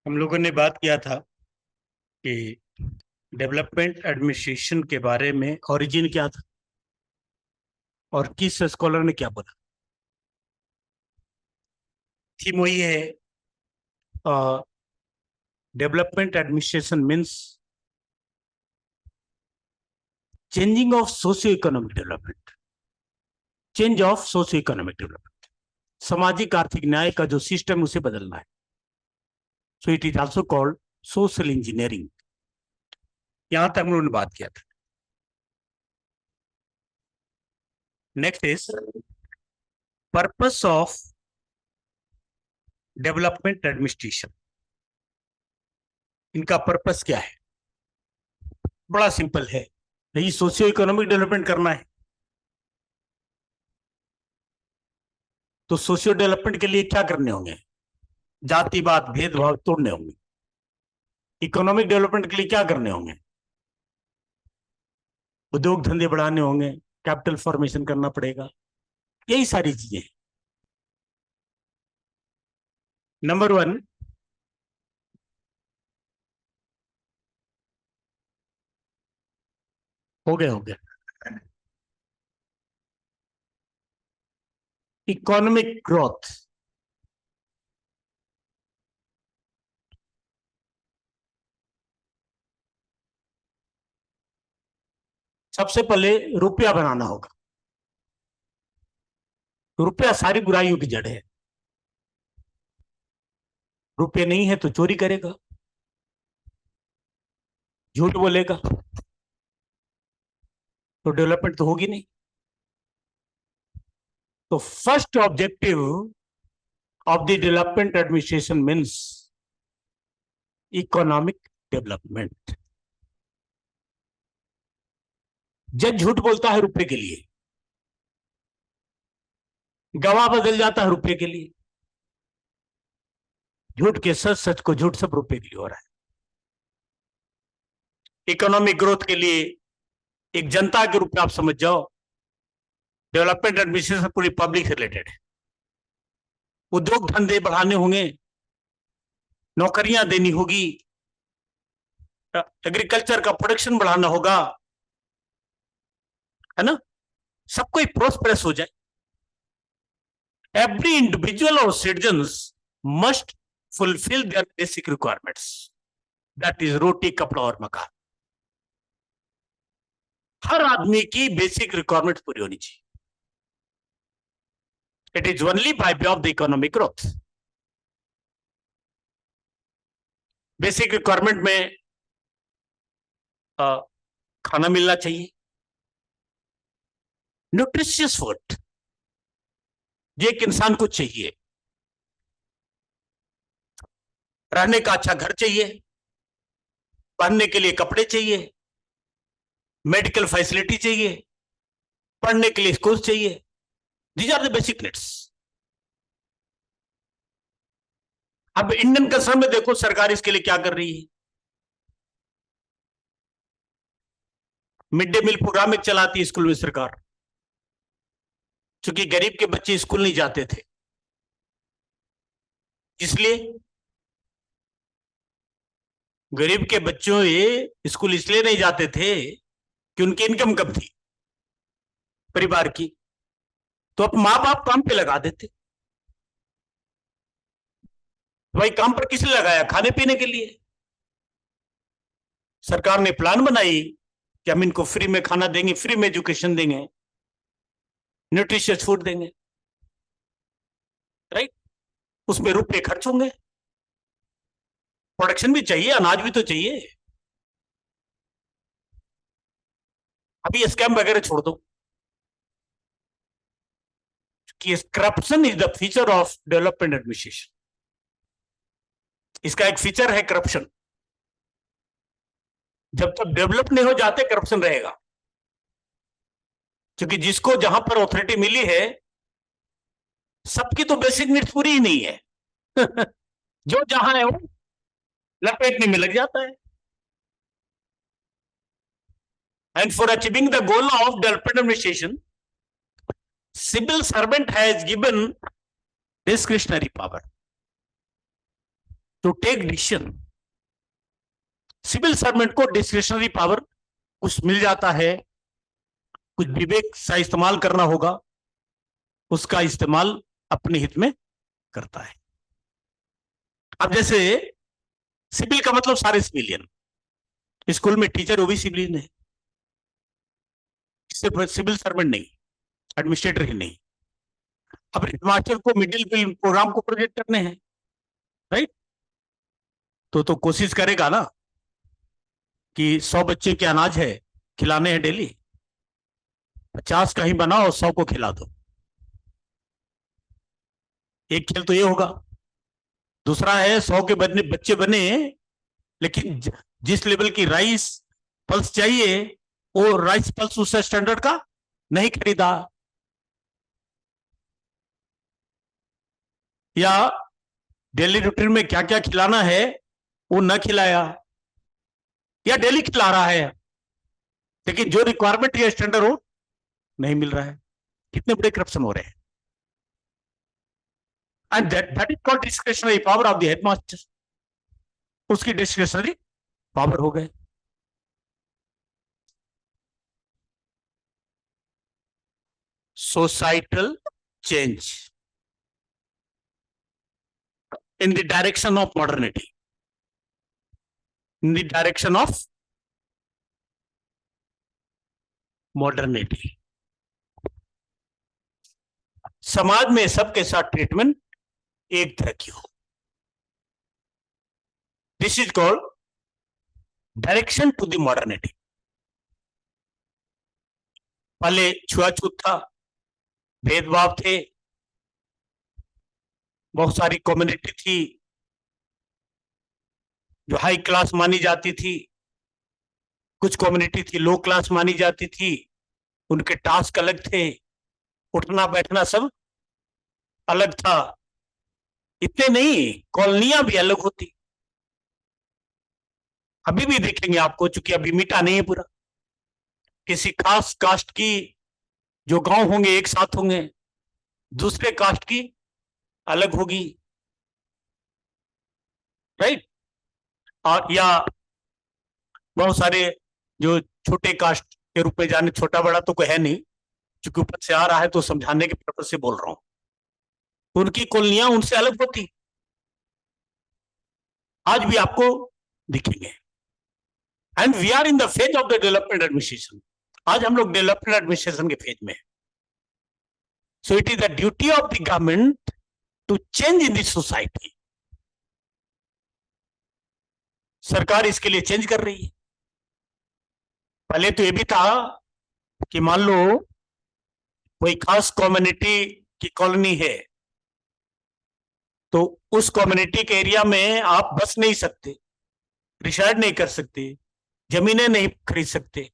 हम लोगों ने बात किया था कि डेवलपमेंट एडमिनिस्ट्रेशन के बारे में ओरिजिन क्या था और किस स्कॉलर ने क्या बोला। थीम वही है, development administration means changing of socio economic development, change of socio economic development, सामाजिक आर्थिक न्याय का जो सिस्टम उसे बदलना है। सो it is also called social engineering. यहां तक हम लोगों ने बात किया था। Next is purpose of development administration. इनका पर्पस क्या है? बड़ा सिंपल है, यही सोशियो इकोनॉमिक डेवलपमेंट करना है। तो सोशियो डेवलपमेंट के लिए क्या करने होंगे? जातिवाद भेदभाव तोड़ने होंगे। इकोनॉमिक डेवलपमेंट के लिए क्या करने होंगे? उद्योग धंधे बढ़ाने होंगे, कैपिटल फॉर्मेशन करना पड़ेगा, यही सारी चीजें। नंबर वन, हो गया इकोनॉमिक ग्रोथ। सबसे पहले रुपया बनाना होगा। रुपया सारी बुराइयों की जड़ है। रुपये नहीं है तो चोरी करेगा, झूठ बोलेगा, तो डेवलपमेंट तो होगी नहीं। तो first objective of the development administration means economic development. जज झूठ बोलता है रुपए के लिए, गवाह बदल जाता है रुपए के लिए, झूठ के सच, सच को झूठ, सब रुपए के लिए हो रहा है। इकोनॉमिक ग्रोथ के लिए एक जनता के रूप में आप समझ जाओ, डेवलपमेंट एडमिनिस्ट्रेशन पूरी पब्लिक से रिलेटेड है। उद्योग धंधे बढ़ाने होंगे, नौकरियां देनी होगी, एग्रीकल्चर का प्रोडक्शन बढ़ाना होगा, है ना, सब कोई प्रोस्पेरस हो जाए। एवरी इंडिविजुअल और citizens must fulfil their basic requirements, that is roti kapda और मकान। हर आदमी की बेसिक रिक्वायरमेंट पूरी होनी चाहिए। It is only by way of the economic growth. Basic requirement में खाना मिलना चाहिए, न्यूट्रिशियस फूड, ये एक इंसान को चाहिए। रहने का अच्छा घर चाहिए, पहनने के लिए कपड़े चाहिए, मेडिकल फैसिलिटी चाहिए, पढ़ने के लिए स्कूल चाहिए। These are the basic needs. अब इंडियन कंसर्न में देखो सरकार इसके लिए क्या कर रही है। मिड डे मील प्रोग्राम एक चलाती है स्कूल में सरकार, क्योंकि गरीब के बच्चे स्कूल नहीं जाते थे, इसलिए गरीब के बच्चों ये स्कूल इसलिए नहीं जाते थे कि उनकी इनकम कम थी परिवार की, तो अब माँ बाप काम पे लगा देते। भाई काम पर किस लिए लगाया? खाने पीने के लिए। सरकार ने प्लान बनाई कि हम इनको फ्री में खाना देंगे, फ्री में एजुकेशन देंगे, न्यूट्रिशियस फूड देंगे, राइट। उसमें रुपए खर्च होंगे, प्रोडक्शन भी चाहिए, अनाज भी तो चाहिए। अभी स्कैम वगैरह छोड़ दो कि corruption is the feature of development administration. इसका एक फीचर है करप्शन। जब तक डेवलप नहीं हो जाते करप्शन रहेगा, क्योंकि जिसको जहां पर ऑथोरिटी मिली है सबकी तो बेसिक नीड्स पूरी ही नहीं है। जो जहां है वो लपेटने में लग जाता है। And for achieving the goal of development administration, civil servant has given discretionary power. To take decision. Civil servant को डिस्क्रिशनरी पावर कुछ मिल जाता है, कुछ विवेक सा इस्तेमाल करना होगा, उसका इस्तेमाल अपने हित में करता है। अब जैसे सिविल का मतलब सारे सिविलियन, स्कूल में टीचर वो भी सिविलियन है, सिर्फ सिविल सर्वेंट नहीं, एडमिनिस्ट्रेटर ही नहीं। अब हेडमास्टर को मिडिल प्रोग्राम को प्रोजेक्ट करने हैं, राइट? तो कोशिश करेगा ना कि 100 बच्चे के अनाज है खिलाने हैं डेली, 50 कहीं बनाओ 100 को खिला दो। एक खेल तो ये होगा। दूसरा है 100 के बच्चे बने, लेकिन जिस लेवल की राइस पल्स चाहिए वो राइस पल्स उस स्टैंडर्ड का नहीं खरीदा, या डेली रूटीन में क्या क्या खिलाना है वो न खिलाया, या डेली खिला रहा है लेकिन जो रिक्वायरमेंट या स्टैंडर्ड हो नहीं मिल रहा है। कितने बड़े करप्शन हो रहे हैं। And that is called discretionary power of the headmaster. उसकी डिस्क्रिशनरी पावर हो गए। Societal change in the direction of modernity, in the direction of modernity। समाज में सबके साथ ट्रीटमेंट एक तरह की हो, this is called direction to the modernity. पहले छुआछूत था, भेदभाव थे, बहुत सारी कम्युनिटी थी जो हाई क्लास मानी जाती थी, कुछ कम्युनिटी थी लो क्लास मानी जाती थी, उनके टास्क अलग थे, उठना बैठना सब अलग था। इतने नहीं, कॉलोनियां भी अलग होती। अभी भी देखेंगे आपको, चूंकि अभी मिटा नहीं है पूरा, किसी खास कास्ट की जो गांव होंगे एक साथ होंगे, दूसरे कास्ट की अलग होगी, राइट? और या बहुत सारे जो छोटे कास्ट के रूप में जाने, छोटा बड़ा तो कोई है नहीं, चूंकि ऊपर से आ रहा है तो समझाने के पर्पज से बोल रहा हूं। उनकी कॉलोनियां उनसे अलग होती, आज भी आपको दिखेंगे। And we are in the phase of the development administration. आज हम लोग डेवलपमेंट एडमिनिस्ट्रेशन के फेज में। So it is the duty of the government to change in the society. सरकार इसके लिए चेंज कर रही है। पहले तो ये भी था कि मान लो कोई खास कम्युनिटी की कॉलोनी है, तो उस कम्युनिटी के एरिया में आप बस नहीं सकते, रिसाइड नहीं कर सकते, जमीनें नहीं खरीद सकते,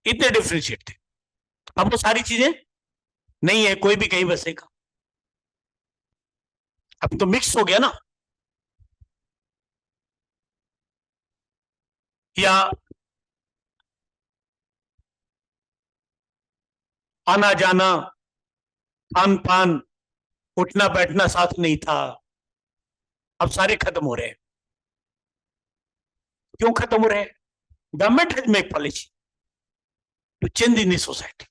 इतने डिफ्रेंशिएट थे। अब वो सारी चीजें नहीं है, कोई भी कहीं बसेगा। अब तो मिक्स हो गया ना। या आना जाना, खान पान, उठना बैठना साथ नहीं था, अब सारे खत्म हो रहे हैं। क्यों खत्म हो रहे हैं? Government has make policy to change in the society.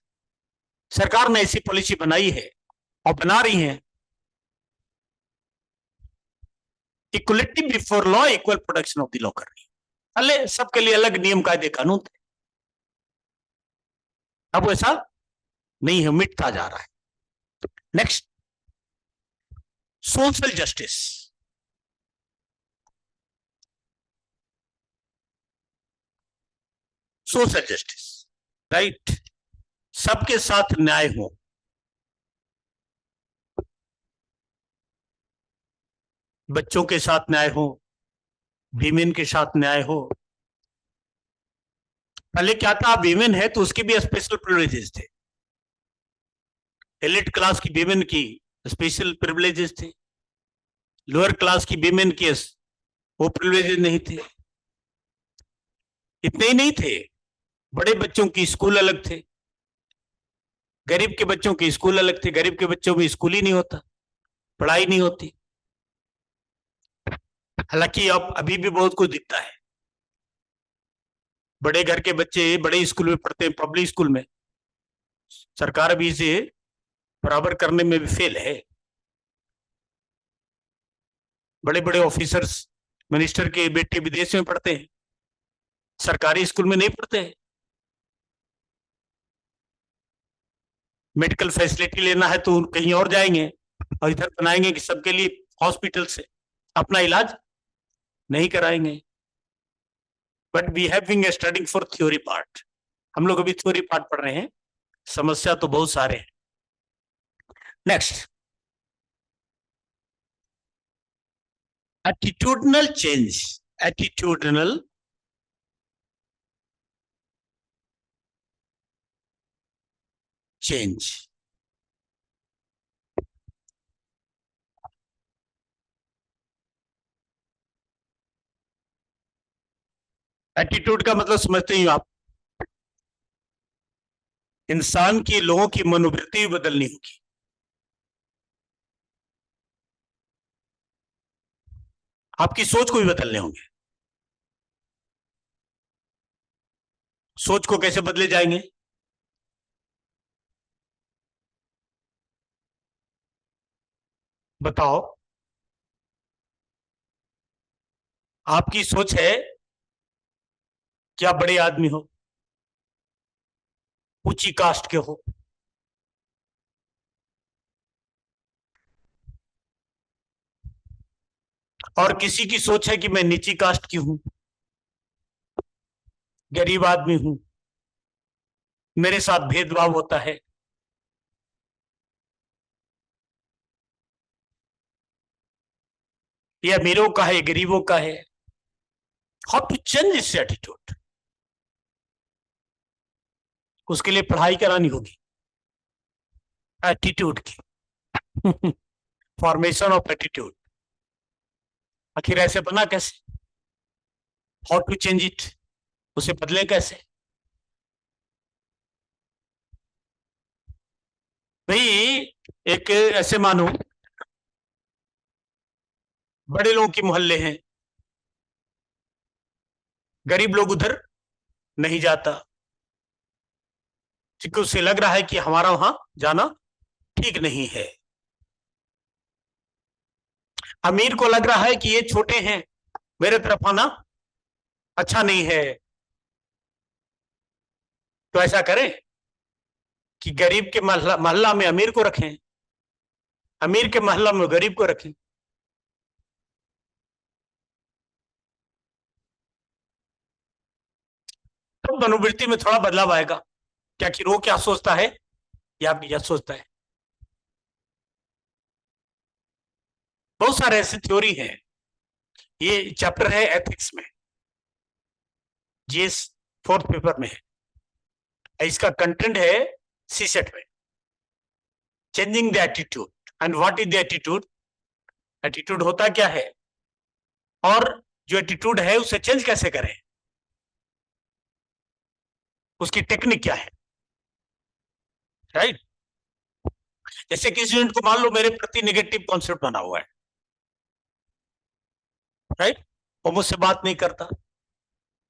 सरकार ने ऐसी पॉलिसी बनाई है और बना रही है, equality before law, equal protection of the law कर रही है। पहले सबके लिए अलग नियम कायदे कानून थे, अब ऐसा नहीं है, मिटता जा रहा है। Next, social justice. Social justice, right? सबके साथ न्याय हो, बच्चों के साथ न्याय हो, वीमेन के साथ न्याय हो। पहले क्या था, वीमेन है तो उसके भी स्पेशल प्रिविलेजेस थे, एलिट क्लास की वीमेन की स्पेशल प्रिविलेजेस थे, लोअर क्लास की वीमेन के वो प्रिविलेजेस नहीं थे। इतने ही नहीं थे, बड़े बच्चों की स्कूल अलग थे, गरीब के बच्चों के स्कूल अलग थे। गरीब के बच्चों में स्कूल ही नहीं होता, पढ़ाई नहीं होती। हालांकि अब अभी भी बहुत कुछ दिखता है। बड़े घर के बच्चे बड़े स्कूल में पढ़ते हैं, पब्लिक स्कूल में, सरकार भी इसे बराबर करने में भी फेल है। बड़े बड़े ऑफिसर्स, मिनिस्टर के बेटे विदेश में पढ़ते हैं, सरकारी स्कूल में नहीं पढ़ते हैं। मेडिकल फैसिलिटी लेना है तो कहीं और जाएंगे, और इधर बनाएंगे कि सबके लिए हॉस्पिटल से अपना इलाज नहीं कराएंगे। But we have been studying for theory part, हम लोग अभी थ्योरी पार्ट पढ़ रहे हैं, समस्या तो बहुत सारे हैं। Next, attitudinal change. Attitudinal change, attitude का मतलब समझते ही आप, इंसान की, लोगों की मनोवृत्ति बदलनी होगी। आपकी सोच को भी बदलने होंगे। सोच को कैसे बदले जाएंगे? बताओ। आपकी सोच है कि आप बड़े आदमी हो, ऊंची कास्ट के हो, और किसी की सोच है कि मैं नीची कास्ट की हूं, गरीब आदमी हूं, मेरे साथ भेदभाव होता है। ये अमीरों का है, गरीबों का है। How to change this attitude? उसके लिए पढ़ाई करानी होगी एटीट्यूड की। Formation of attitude. आखिर ऐसे बना कैसे? How to change it? उसे बदले कैसे? भाई, एक ऐसे मानो बड़े लोगों की मोहल्ले हैं, गरीब लोग उधर नहीं जाता क्योंकि उसे लग रहा है कि हमारा वहां जाना ठीक नहीं है। अमीर को लग रहा है कि ये छोटे हैं, मेरे तरफ आना अच्छा नहीं है। तो ऐसा करें कि गरीब के मोहल्ला में अमीर को रखें, अमीर के मोहल्ला में गरीब को रखें। तो मनोवृत्ति में थोड़ा बदलाव आएगा। क्या कि वो क्या सोचता है या क्या सोचता है। बहुत सारे ऐसे थ्योरी हैं। ये चैप्टर है एथिक्स में, जीएस फोर्थ पेपर में है। इसका कंटेंट है सी सेट में, changing the attitude. And what is the attitude? Attitude होता क्या है, और जो एटीट्यूड है उसे चेंज कैसे करें, उसकी टेक्निक क्या है। राइट? जैसे किसी स्टूडेंट को मान लो मेरे प्रति नेगेटिव कॉन्सेप्ट बना हुआ है, राइट, वो मुझसे बात नहीं करता,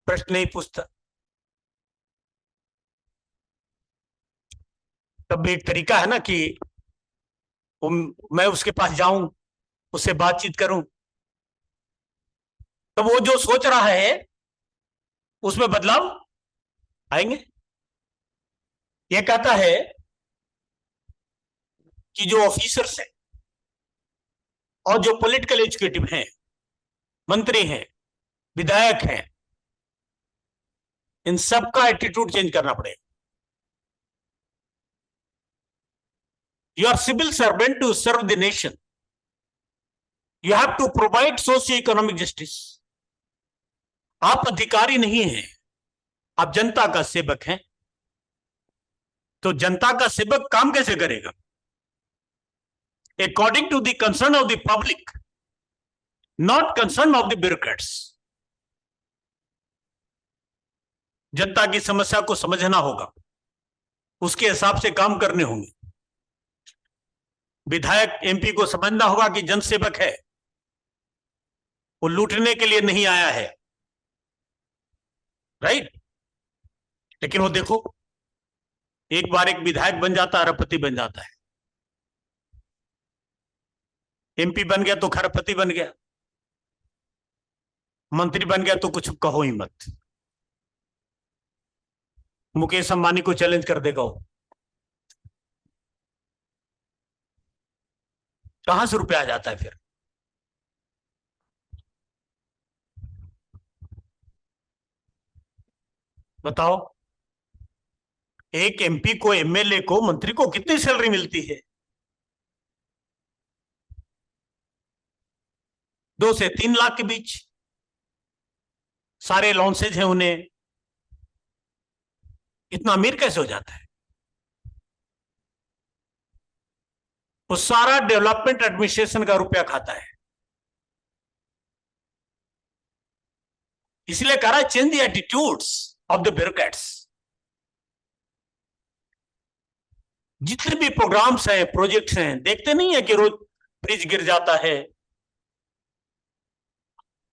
प्रश्न नहीं पूछता। तब एक तरीका है ना कि मैं उसके पास जाऊं, उससे बातचीत करूं, तो वो जो सोच रहा है उसमें बदलाव आएंगे। ये कहता है कि जो ऑफिसर्स हैं और जो पॉलिटिकल एजुकेटिव हैं, मंत्री हैं, विधायक हैं, इन सब का एटीट्यूड चेंज करना पड़ेगा। You are civil servant to serve the nation, you have to provide socio economic justice. आप अधिकारी नहीं हैं, आप जनता का सेवक हैं। तो जनता का सेवक काम कैसे करेगा? According to the concern of the public, not concern of the bureaucrats. जनता की समस्या को समझना होगा, उसके हिसाब से काम करने होंगे। विधायक एमपी को समझना होगा कि जनसेवक है, वो लूटने के लिए नहीं आया है, राइट। लेकिन वो देखो, एक बार एक विधायक बन जाता है, अरबपति बन जाता है। एमपी बन गया तो खरबपति बन गया, मंत्री बन गया तो कुछ कहो ही मत। मुकेश अंबानी को चैलेंज कर देगा वो, कहां से रुपया आ जाता है फिर। बताओ, एक एमपी को, एमएलए को, मंत्री को कितनी सैलरी मिलती है? 2 से 3 लाख के बीच सारे लॉन्सेज हैं उन्हें। इतना अमीर कैसे हो जाता है? वो सारा डेवलपमेंट एडमिनिस्ट्रेशन का रुपया खाता है। इसलिए कह रहा है, change the attitudes of the bureaucrats. जितने भी प्रोग्राम्स हैं, प्रोजेक्ट्स हैं, देखते नहीं है कि रोज ब्रिज गिर जाता है,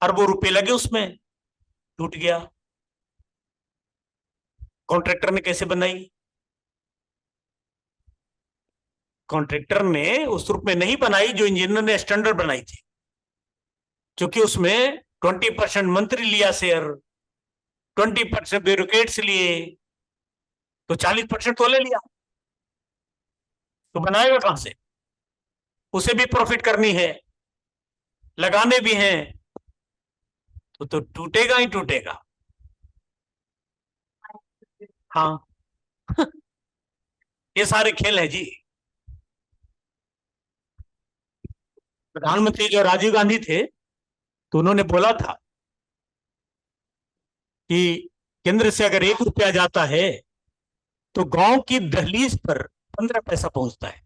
अरबों रुपए लगे उसमें, टूट गया। कॉन्ट्रैक्टर ने कैसे बनाई? कॉन्ट्रैक्टर ने उस रूप में नहीं बनाई जो इंजीनियर ने स्टैंडर्ड बनाई थी, क्योंकि उसमें 20% मंत्री लिया शेयर, 20% ब्यूरोक्रेट्स लिए, तो 40% तो ले लिया। तो बनाएगा कहां से? उसे भी प्रॉफिट करनी है, लगाने भी हैं, तो टूटेगा ही टूटेगा। हाँ। ये सारे खेल है जी। प्रधानमंत्री जो राजीव गांधी थे, तो उन्होंने बोला था कि केंद्र से अगर 1 रुपया जाता है तो गांव की दहलीज पर 15 पैसा पहुंचता है।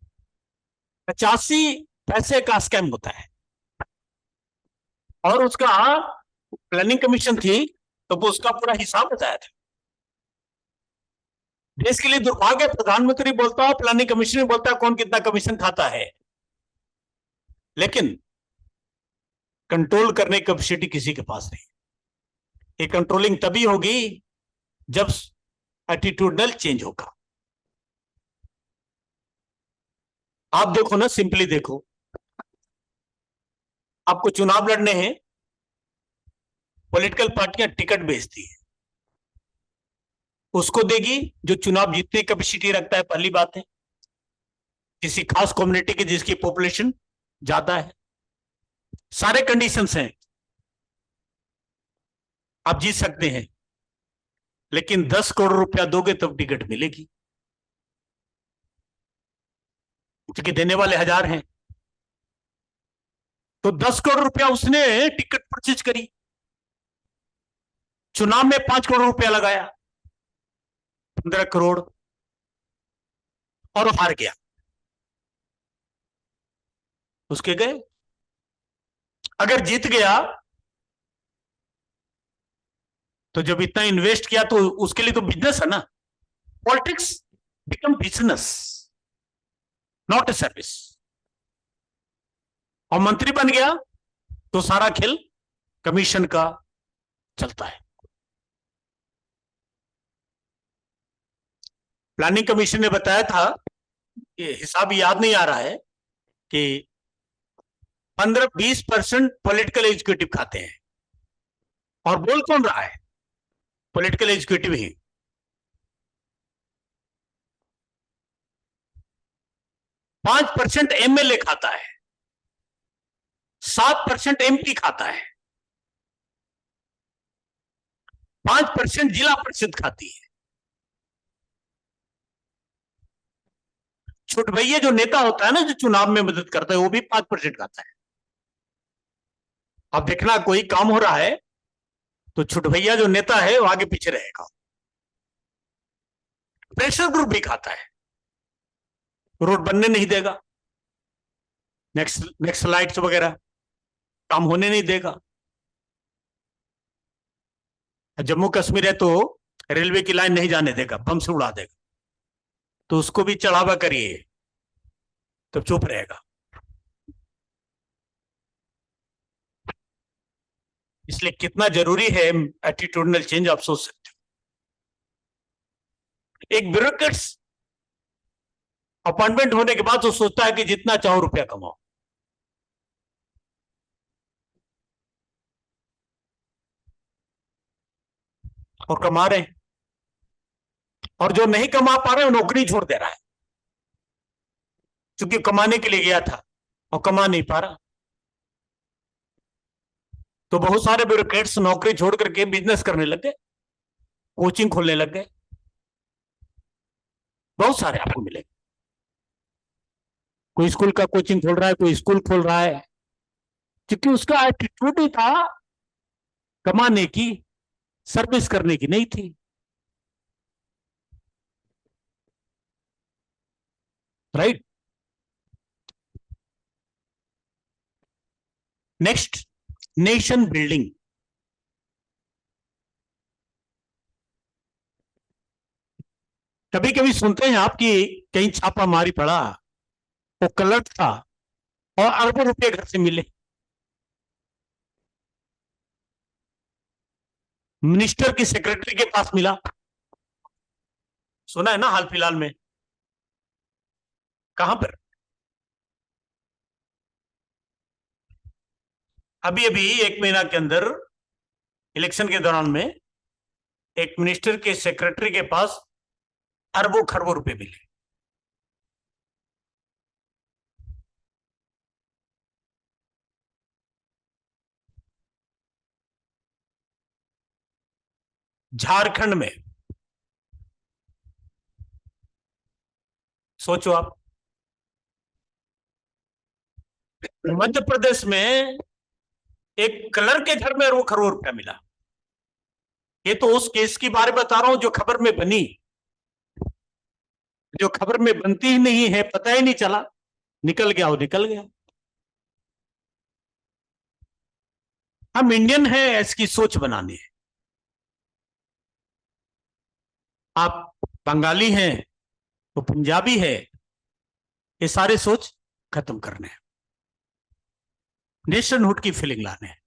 85 पैसे का स्कैम होता है। और उसका प्लानिंग कमीशन थी, तो वो उसका पूरा हिसाब बताया था। देश के लिए दुर्भाग्य, प्रधानमंत्री बोलता है, प्लानिंग कमीशन बोलता है कौन कितना कमीशन खाता है, लेकिन कंट्रोल करने की कैपेसिटी किसी के पास नहीं। ये कंट्रोलिंग तभी होगी जब एटीट्यूडनल चेंज होगा। आप देखो ना, सिंपली देखो, आपको चुनाव लड़ने हैं, पॉलिटिकल पार्टियां टिकट बेचती है, उसको देगी जो चुनाव जीतने की कैपेसिटी रखता है, पहली बात है, किसी खास कम्युनिटी की जिसकी पॉपुलेशन ज्यादा है। सारे कंडीशंस हैं, आप जीत सकते हैं, लेकिन 10 करोड़ रुपया दोगे तब टिकट मिलेगी, क्योंकि देने वाले 1000 हैं। तो 10 करोड़ रुपया उसने टिकट परचेज करी, चुनाव में 5 करोड़ रुपया लगाया, 15 करोड़, और हार गया। उसके गए। अगर जीत गया तो जब इतना इन्वेस्ट किया तो उसके लिए तो बिजनेस है ना। Politics become business, not a service. और मंत्री बन गया तो सारा खेल कमीशन का चलता है। प्लानिंग कमीशन ने बताया था, ये हिसाब याद नहीं आ रहा है, कि 15-20% पॉलिटिकल एग्जीक्यूटिव खाते हैं। और बोल कौन रहा है? पॉलिटिकल एग्जीक्यूटिव ही। 5% एमएलए खाता है, 7% एमपी खाता है, 5% जिला परिषद खाती है। छोट भैया जो नेता होता है ना, जो चुनाव में मदद करता है, वो भी 5% खाता है। अब देखना, कोई काम हो रहा है तो छोट भैया जो नेता है वो आगे पीछे रहेगा। प्रेशर ग्रुप भी खाता है, रोड बनने नहीं देगा, नेक्स्ट लाइट्स वगैरह काम होने नहीं देगा। जम्मू कश्मीर है तो रेलवे की लाइन नहीं जाने देगा, बम से उड़ा देगा, तो उसको भी चढ़ावा करिए, तब चुप रहेगा। इसलिए कितना जरूरी है एटीट्यूडनल चेंज, आप सोच सकते हो। एक ब्यूरोक्रेट्स अपॉइंटमेंट होने के बाद तो सोचता है कि जितना चाहो रुपया कमाओ, और कमा रहे हैं, और जो नहीं कमा पा रहे हैं नौकरी छोड़ दे रहा है, क्योंकि कमाने के लिए गया था और कमा नहीं पा रहा। तो बहुत सारे ब्यूरोक्रेट्स नौकरी छोड़ करके बिजनेस करने लग गए, कोचिंग खोलने लग गए, बहुत सारे आपको मिलेंगे। कोई स्कूल का कोचिंग खोल रहा है, कोई स्कूल खोल रहा है, क्योंकि उसका एटीट्यूड ही था कमाने की, सर्विस करने की नहीं थी। राइट। Next, nation building. कभी कभी सुनते हैं आप कि कहीं छापा मारी पड़ा, वो कलर्ट था और अरबों रुपए घर से मिले, मिनिस्टर की सेक्रेटरी के पास मिला। सुना है ना हाल फिलहाल में? कहां पर? अभी अभी एक महीना के अंदर इलेक्शन के दौरान में एक मिनिस्टर के सेक्रेटरी के पास अरबों खरबों रुपए मिले। झारखंड में, सोचो आप, मध्य प्रदेश में एक कलर के घर में अरबों खरबों रुपया मिला। ये तो उस केस की बारे बता रहा हूं जो खबर में बनी, जो खबर में बनती ही नहीं है, पता ही नहीं चला, निकल गया वो निकल गया। हम इंडियन हैं, इसकी सोच बनानी है। आप बंगाली हैं तो पंजाबी है, ये सारे सोच खत्म करने हैं, नेशनहुड की फीलिंग लाने हैं।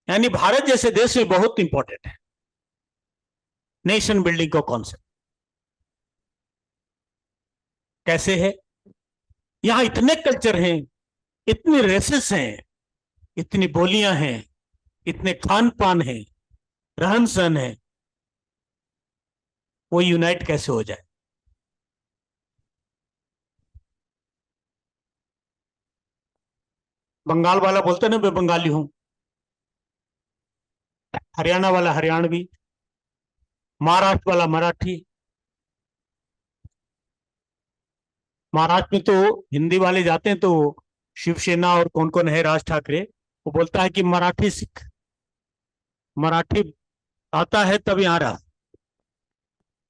यानी भारत जैसे देश में बहुत इंपॉर्टेंट है नेशन बिल्डिंग का कॉन्सेप्ट। कैसे है? यहां इतने कल्चर हैं, इतने रेसेस हैं, इतनी बोलियां हैं, इतने खान पान है, रहन सहन है, वो यूनाइट कैसे हो जाए? बंगाल वाला बोलते ना मैं बंगाली हूं, हरियाणा वाला हरियाणवी, महाराष्ट्र वाला मराठी। महाराष्ट्र में तो हिंदी वाले जाते हैं तो शिवसेना और कौन कौन है, राज ठाकरे, वो बोलता है कि मराठी सीख, मराठी आता है तब यहाँ रहा,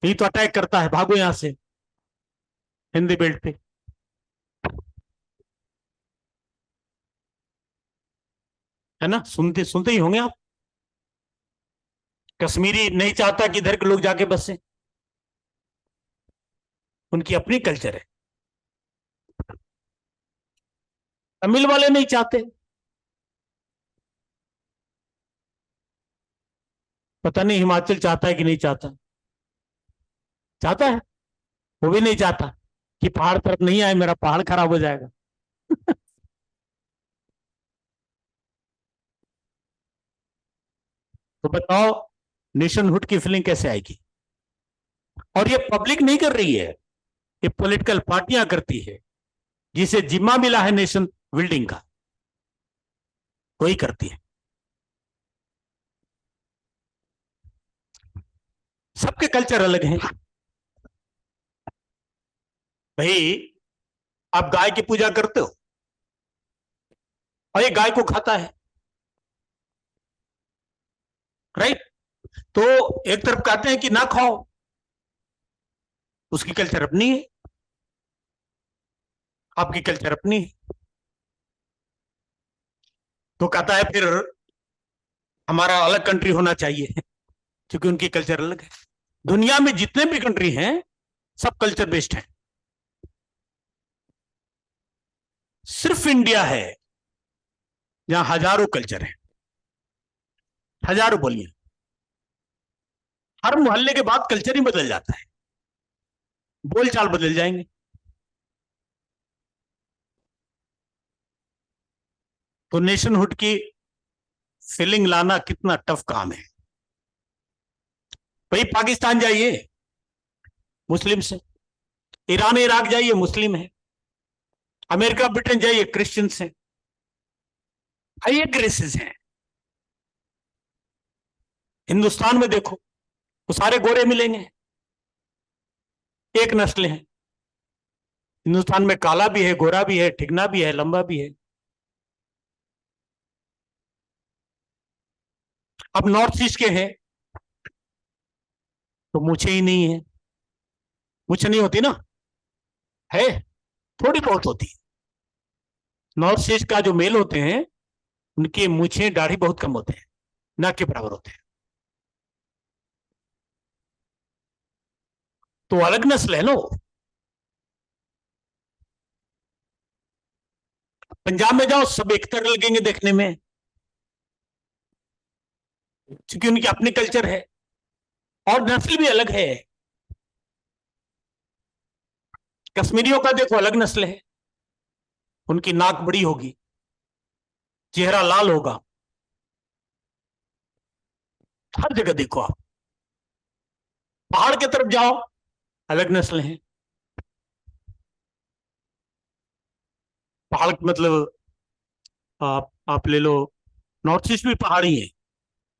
यही तो अटैक करता है, भागो यहां से हिंदी बेल्ट पे। है ना, सुनते सुनते ही होंगे आप। कश्मीरी नहीं चाहता कि इधर के लोग जाके बसे, उनकी अपनी कल्चर है। तमिल वाले नहीं चाहते, पता नहीं हिमाचल चाहता है कि नहीं चाहता, चाहता है, वो भी नहीं चाहता कि पहाड़ तरफ नहीं आए, मेरा पहाड़ खराब हो जाएगा। तो बताओ नेशनहुड की फीलिंग कैसे आएगी? और ये पब्लिक नहीं कर रही है, ये पॉलिटिकल पार्टियां करती है, जिसे जिम्मा मिला है नेशन बिल्डिंग का, वही करती है। सबके कल्चर अलग हैं भाई। आप गाय की पूजा करते हो और ये गाय को खाता है, राइट? तो एक तरफ कहते हैं कि ना खाओ, उसकी कल्चर अपनी है, आपकी कल्चर अपनी है। तो कहता है फिर हमारा अलग कंट्री होना चाहिए, क्योंकि उनकी कल्चर अलग है। दुनिया में जितने भी कंट्री हैं सब कल्चर बेस्ड हैं। सिर्फ इंडिया है जहां हजारों कल्चर है, हजारों बोलियां। हर मोहल्ले के बाद कल्चर ही बदल जाता है, बोलचाल बदल जाएंगे। तो नेशनहुड की फीलिंग लाना कितना टफ काम है। भाई पाकिस्तान जाइए, मुस्लिम से। ईरान इराक जाइए, मुस्लिम है। अमेरिका ब्रिटेन जाइए, क्रिश्चियन से। ये ग्रेसेस हैं। हिंदुस्तान में देखो, वो सारे गोरे मिलेंगे, एक नस्ल है। हिंदुस्तान में काला भी है, गोरा भी है, ठिगना भी है, लंबा भी है। अब नॉर्थ ईस्ट के हैं तो मूछे ही नहीं है। मूछे नहीं होती ना, है थोड़ी बहुत होती है। नॉर्थ ईस्ट का जो मेल होते हैं, उनके मूछे दाढ़ी बहुत कम होते हैं, ना के बराबर होते हैं। तो अलग नस्ल है ना वो। पंजाब में जाओ, सब एक तरह लगेंगे देखने में, क्योंकि उनकी अपनी कल्चर है और नस्ल भी अलग है। कश्मीरियों का देखो, अलग नस्ल है। उनकी नाक बड़ी होगी, चेहरा लाल होगा। हर जगह देखो आप। पहाड़ की तरफ जाओ, अलग नस्ल है। पहाड़ मतलब आप ले लो, नॉर्थ ईस्ट भी पहाड़ी है,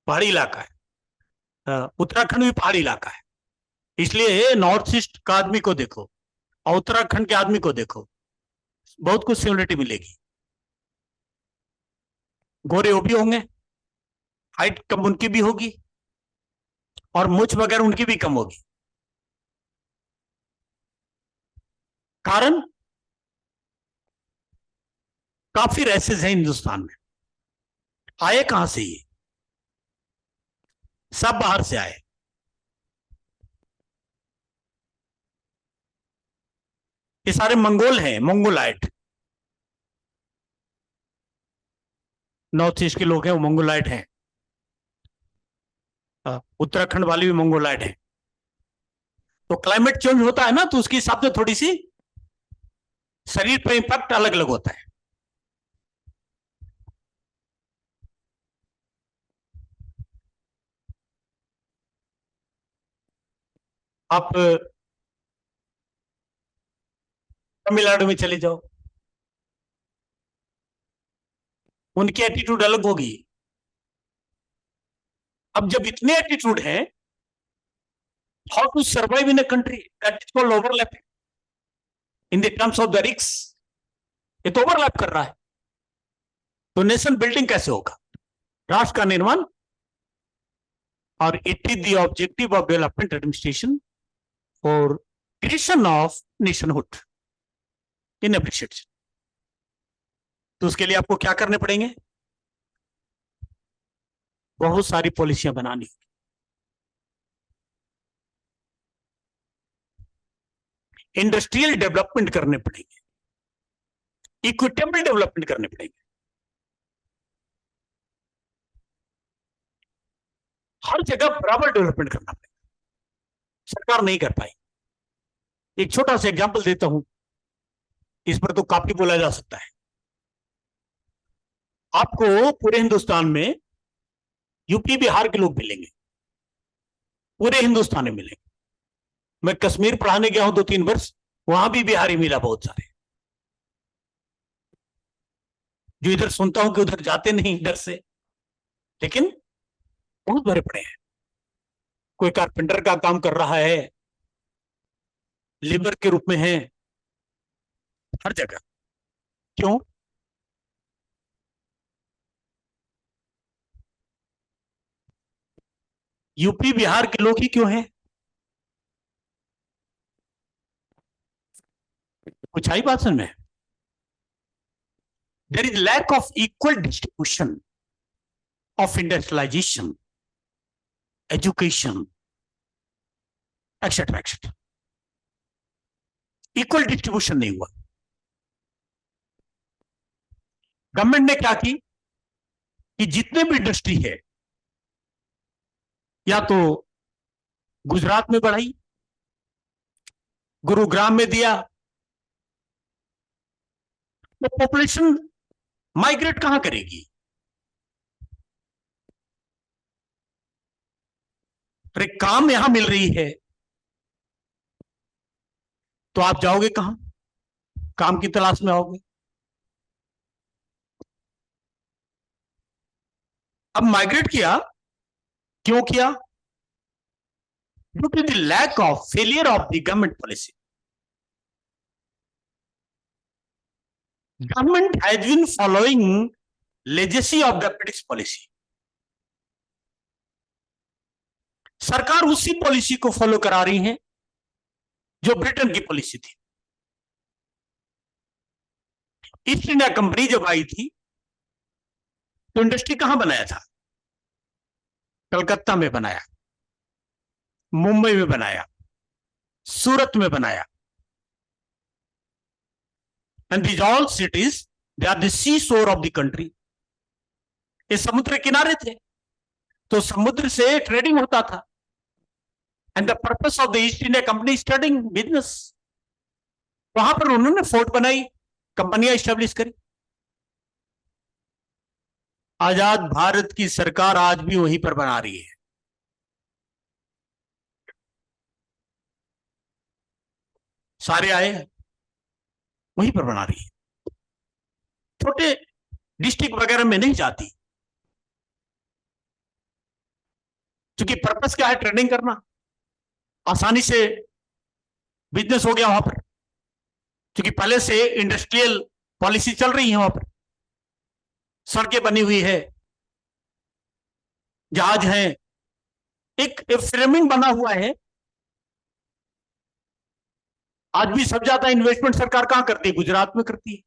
पहाड़ी इलाका है। उत्तराखंड भी पहाड़ी इलाका है। इसलिए नॉर्थ ईस्ट का आदमी को देखो और उत्तराखंड के आदमी को देखो, बहुत कुछ सिमिलरिटी मिलेगी। गोरे वो भी होंगे, हाइट कम उनकी भी होगी, और मुझ वगैरह उनकी भी कम होगी। कारण काफी रेसेस हैं हिंदुस्तान में। आए कहां से ये? सब बाहर से आए। ये सारे मंगोल हैं, मंगोलाइट। नॉर्थ ईस्ट के लोग हैं, वो मंगोलाइट हैं। उत्तराखंड वाले भी मंगोलाइट हैं। तो क्लाइमेट चेंज होता है ना, तो उसके हिसाब से थोड़ी सी शरीर पर इंपैक्ट अलग अलग होता है। आप तमिलनाडु में चले जाओ, उनकी एटीट्यूड अलग होगी। अब जब इतने एटीट्यूड है, how to survive in a country that is called overlapping in the terms of the risks. ये तो ओवरलैप कर रहा है। तो नेशन बिल्डिंग कैसे होगा, राष्ट्र का निर्माण? और it is the objective of development administration for creation of nationhood in every citizen. तो उसके लिए आपको क्या करने पड़ेंगे? बहुत सारी पॉलिसियां बनानी, इंडस्ट्रियल डेवलपमेंट करने पड़ेंगे, इक्विटेबल डेवलपमेंट करने पड़ेंगे। हर जगह बराबर डेवलपमेंट करना पड़ेगा। सरकार नहीं कर पाई। एक छोटा सा एग्जांपल देता हूं, इस पर तो काफी बोला जा सकता है। आपको पूरे हिंदुस्तान में यूपी बिहार के लोग मिलेंगे, पूरे हिंदुस्तान में मिलेंगे। मैं कश्मीर पढ़ाने गया हूं 2-3 वर्ष, वहां भी बिहारी मिला बहुत सारे, जो इधर सुनता हूं कि उधर जाते नहीं डर से, लेकिन बहुत भरे पड़े हैं। कोई कारपेंटर का काम कर रहा है, लेबर के रूप में है, हर जगह। क्यों? यूपी बिहार के लोग ही क्यों हैं? कुछ आई बात समझ में? There is lack of equal distribution of industrialisation, education, etcetera etcetera. Equal distribution नहीं हुआ। गवर्नमेंट ने क्या की कि जितने भी इंडस्ट्री है या तो गुजरात में बढ़ाई, गुरुग्राम में दिया, तो पॉपुलेशन माइग्रेट कहां करेगी? अरे काम यहां मिल रही है तो आप जाओगे कहां? काम की तलाश में आओगे। अब माइग्रेट किया, क्यों किया? Due to the lack of failure of the government policy. Government has been following legacy of the British policy. सरकार उसी पॉलिसी को फॉलो करा रही है जो ब्रिटेन की पॉलिसी थी। ईस्ट इंडिया कंपनी जब आई थी तो इंडस्ट्री कहां बनाया था? कलकत्ता में बनाया, मुंबई में बनाया, सूरत में बनाया। And these all cities, they are the seashore of the country. ये समुद्र किनारे थे तो समुद्र से ट्रेडिंग होता था। And the purpose of the east India company starting business, वहां पर उन्होंने फोर्ट बनाई, कंपनियां स्टैब्लिश करी। आजाद भारत की सरकार आज भी वहीं पर बना रही है। सारे आए वहीं पर बना रही है, छोटे डिस्ट्रिक्ट वगैरह में नहीं जाती, क्योंकि पर्पस क्या है? ट्रेडिंग करना। आसानी से बिजनेस हो गया वहां पर, क्योंकि पहले से इंडस्ट्रियल पॉलिसी चल रही है वहां पर। सड़कें बनी हुई है, जहाज है, एक फ्रेमिंग बना हुआ है। आज भी सब ज्यादा इन्वेस्टमेंट सरकार कहां करती है? गुजरात में करती है।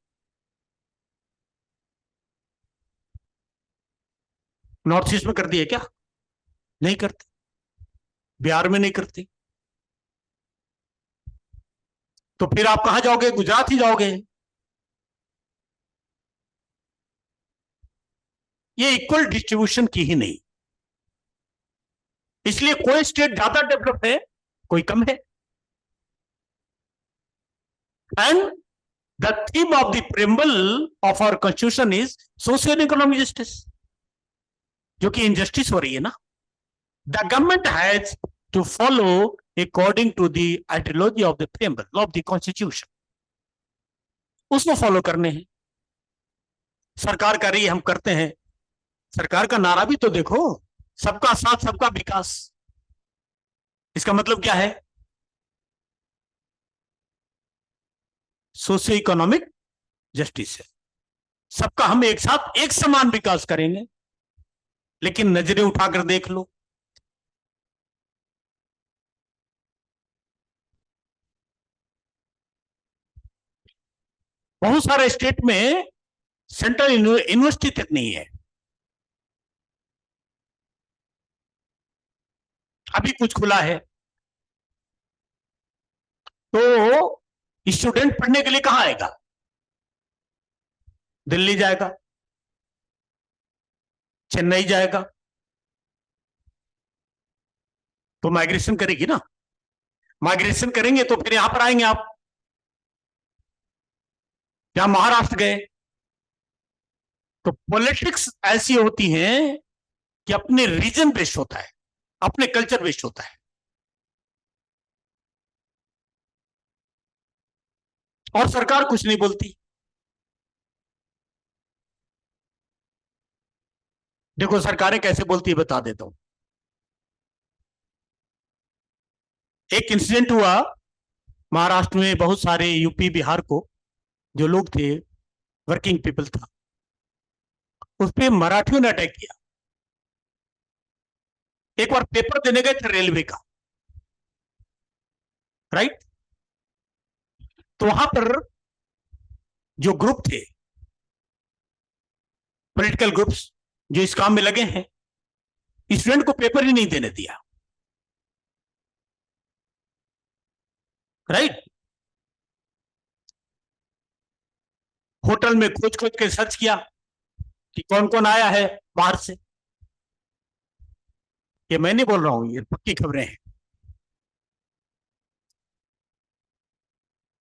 नॉर्थ ईस्ट में करती है क्या? नहीं करती। बिहार में नहीं करती। तो फिर आप कहां जाओगे? गुजरात ही जाओगे। ये इक्वल डिस्ट्रीब्यूशन की ही नहीं, इसलिए कोई स्टेट ज्यादा डेवलप है, कोई कम है। And the theme of the preamble of our constitution is social economic justice, जो कि इनजस्टिस हो रही है ना। The government has to follow according to the ideology of the preamble of the constitution, उसको फॉलो करने हैं। सरकार कर रही है, हम करते हैं। सरकार का नारा भी तो देखो, सबका साथ सबका विकास। इसका मतलब क्या है? सोशियो इकोनॉमिक जस्टिस है। सबका हम एक साथ एक समान विकास करेंगे। लेकिन नजरें उठाकर देख लो, बहुत सारे स्टेट में सेंट्रल यूनिवर्सिटी तक नहीं है। अभी कुछ खुला है तो स्टूडेंट पढ़ने के लिए कहां आएगा? दिल्ली जाएगा, चेन्नई जाएगा, तो माइग्रेशन करेगी ना। माइग्रेशन करेंगे तो फिर यहां पर आएंगे आप। यहां महाराष्ट्र गए तो पॉलिटिक्स ऐसी होती है कि अपने रीजन बेस्ड होता है, अपने कल्चर बेस्ड होता है, और सरकार कुछ नहीं बोलती। देखो सरकारें कैसे बोलती है, बता देता हूं। एक इंसिडेंट हुआ महाराष्ट्र में, बहुत सारे यूपी बिहार को जो लोग थे, वर्किंग पीपल था, उस पर मराठियों ने अटैक किया। एक बार पेपर देने गए थे रेलवे का, राइट? तो वहां पर जो ग्रुप थे, पॉलिटिकल ग्रुप्स जो इस काम में लगे हैं, स्टूडेंट को पेपर ही नहीं देने दिया, राइट? होटल में खोज खोज के सर्च किया, कि कौन कौन आया है बाहर से। ये मैं नहीं बोल रहा हूं, ये पक्की खबरें हैं।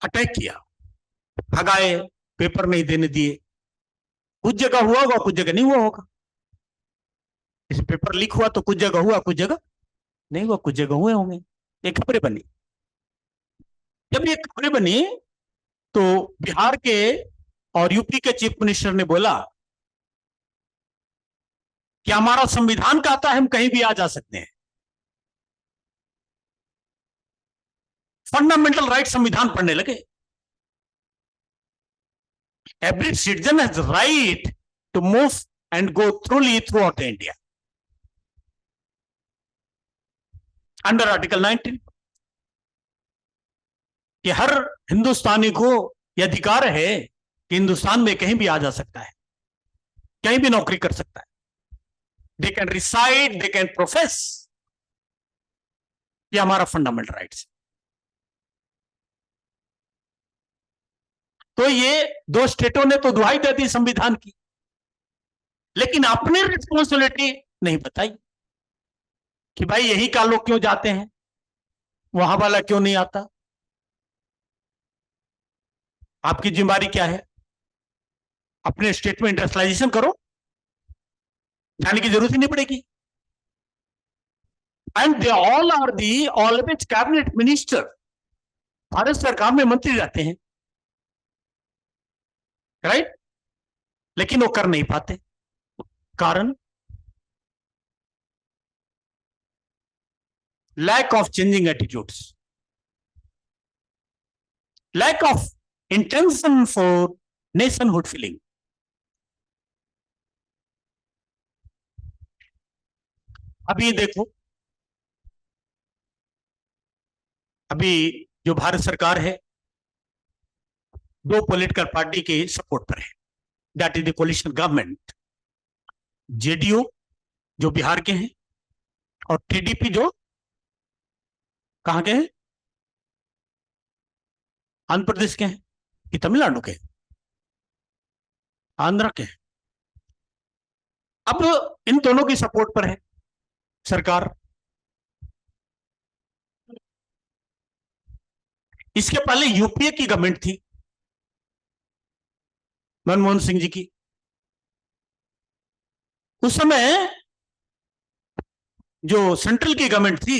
अटैक किया, भगाए, पेपर नहीं देने दिए। कुछ जगह हुआ होगा, कुछ जगह नहीं हुआ होगा। इस पेपर लीक हुआ तो कुछ जगह हुआ, कुछ जगह नहीं हुआ, कुछ जगह हुए होंगे। ये खबरें बनी। जब ये खबरें बनी तो बिहार के और यूपी के चीफ मिनिस्टर ने बोला कि हमारा संविधान कहता है हम कहीं भी आ जा सकते हैं। फंडामेंटल राइट संविधान पढ़ने लगे। Every citizen has right to move and go throughly throughout India under article 19, कि हर हिंदुस्तानी को यह अधिकार है कि हिंदुस्तान में कहीं भी आ जा सकता है, कहीं भी नौकरी कर सकता है। They can reside, they can profess. ये हमारा फंडामेंटल राइट्स। तो ये दो स्टेटों ने तो दुहाई दे दी संविधान की, लेकिन अपनी रिस्पॉन्सिबिलिटी नहीं बताई कि भाई यही का लोग क्यों जाते हैं, वहां वाला क्यों नहीं आता। आपकी जिम्मेदारी क्या है? अपने स्टेट में इंडस्ट्रियलाइजेशन करो, जाने की जरूरत ही नहीं पड़ेगी। And they all are the always cabinet minister, भारत सरकार में मंत्री रहते हैं, राइट? लेकिन वो कर नहीं पाते। कारण lack of changing attitudes, lack of intention for nationhood feeling. अभी देखो, अभी जो भारत सरकार है दो पॉलिटिकल पार्टी के सपोर्ट पर है, that is the coalition government. JDU जो बिहार के हैं और टीडीपी जो कहां के हैं, आंध्र प्रदेश के हैं कि तमिलनाडु के, आंध्र के हैं। अब इन दोनों की सपोर्ट पर है सरकार। इसके पहले यूपीए की गवर्नमेंट थी, मनमोहन सिंह जी की। उस समय जो सेंट्रल की गवर्नमेंट थी,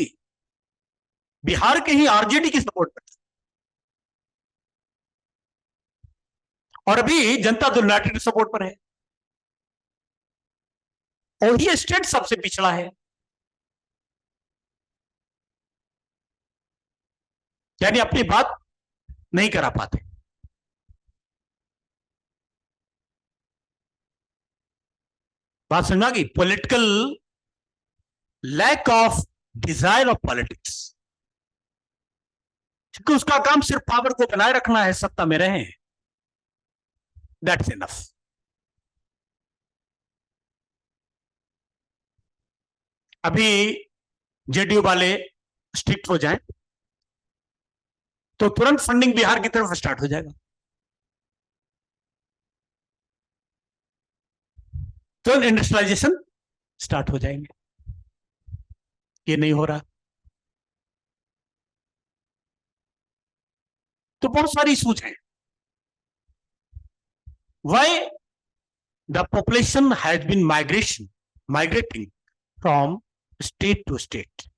बिहार के ही आरजेडी की सपोर्ट पर थी। और अभी जनता दल यूनाइटेड सपोर्ट पर है, और ये स्टेट सबसे पिछड़ा है। यानी अपनी बात नहीं करा पाते। बात समझा गई? Political lack of desire of politics, क्योंकि उसका काम सिर्फ पावर को बनाए रखना है, सत्ता में रहे, दैट्स इनफ। अभी जेडीयू वाले स्ट्रिक्ट हो जाएं तो तुरंत फंडिंग बिहार की तरफ स्टार्ट हो जाएगा, तुरंत इंडस्ट्रियलाइजेशन स्टार्ट हो जाएंगे। ये नहीं हो रहा। तो बहुत सारी इशूज हैं। Why the population has been migrating from state to state,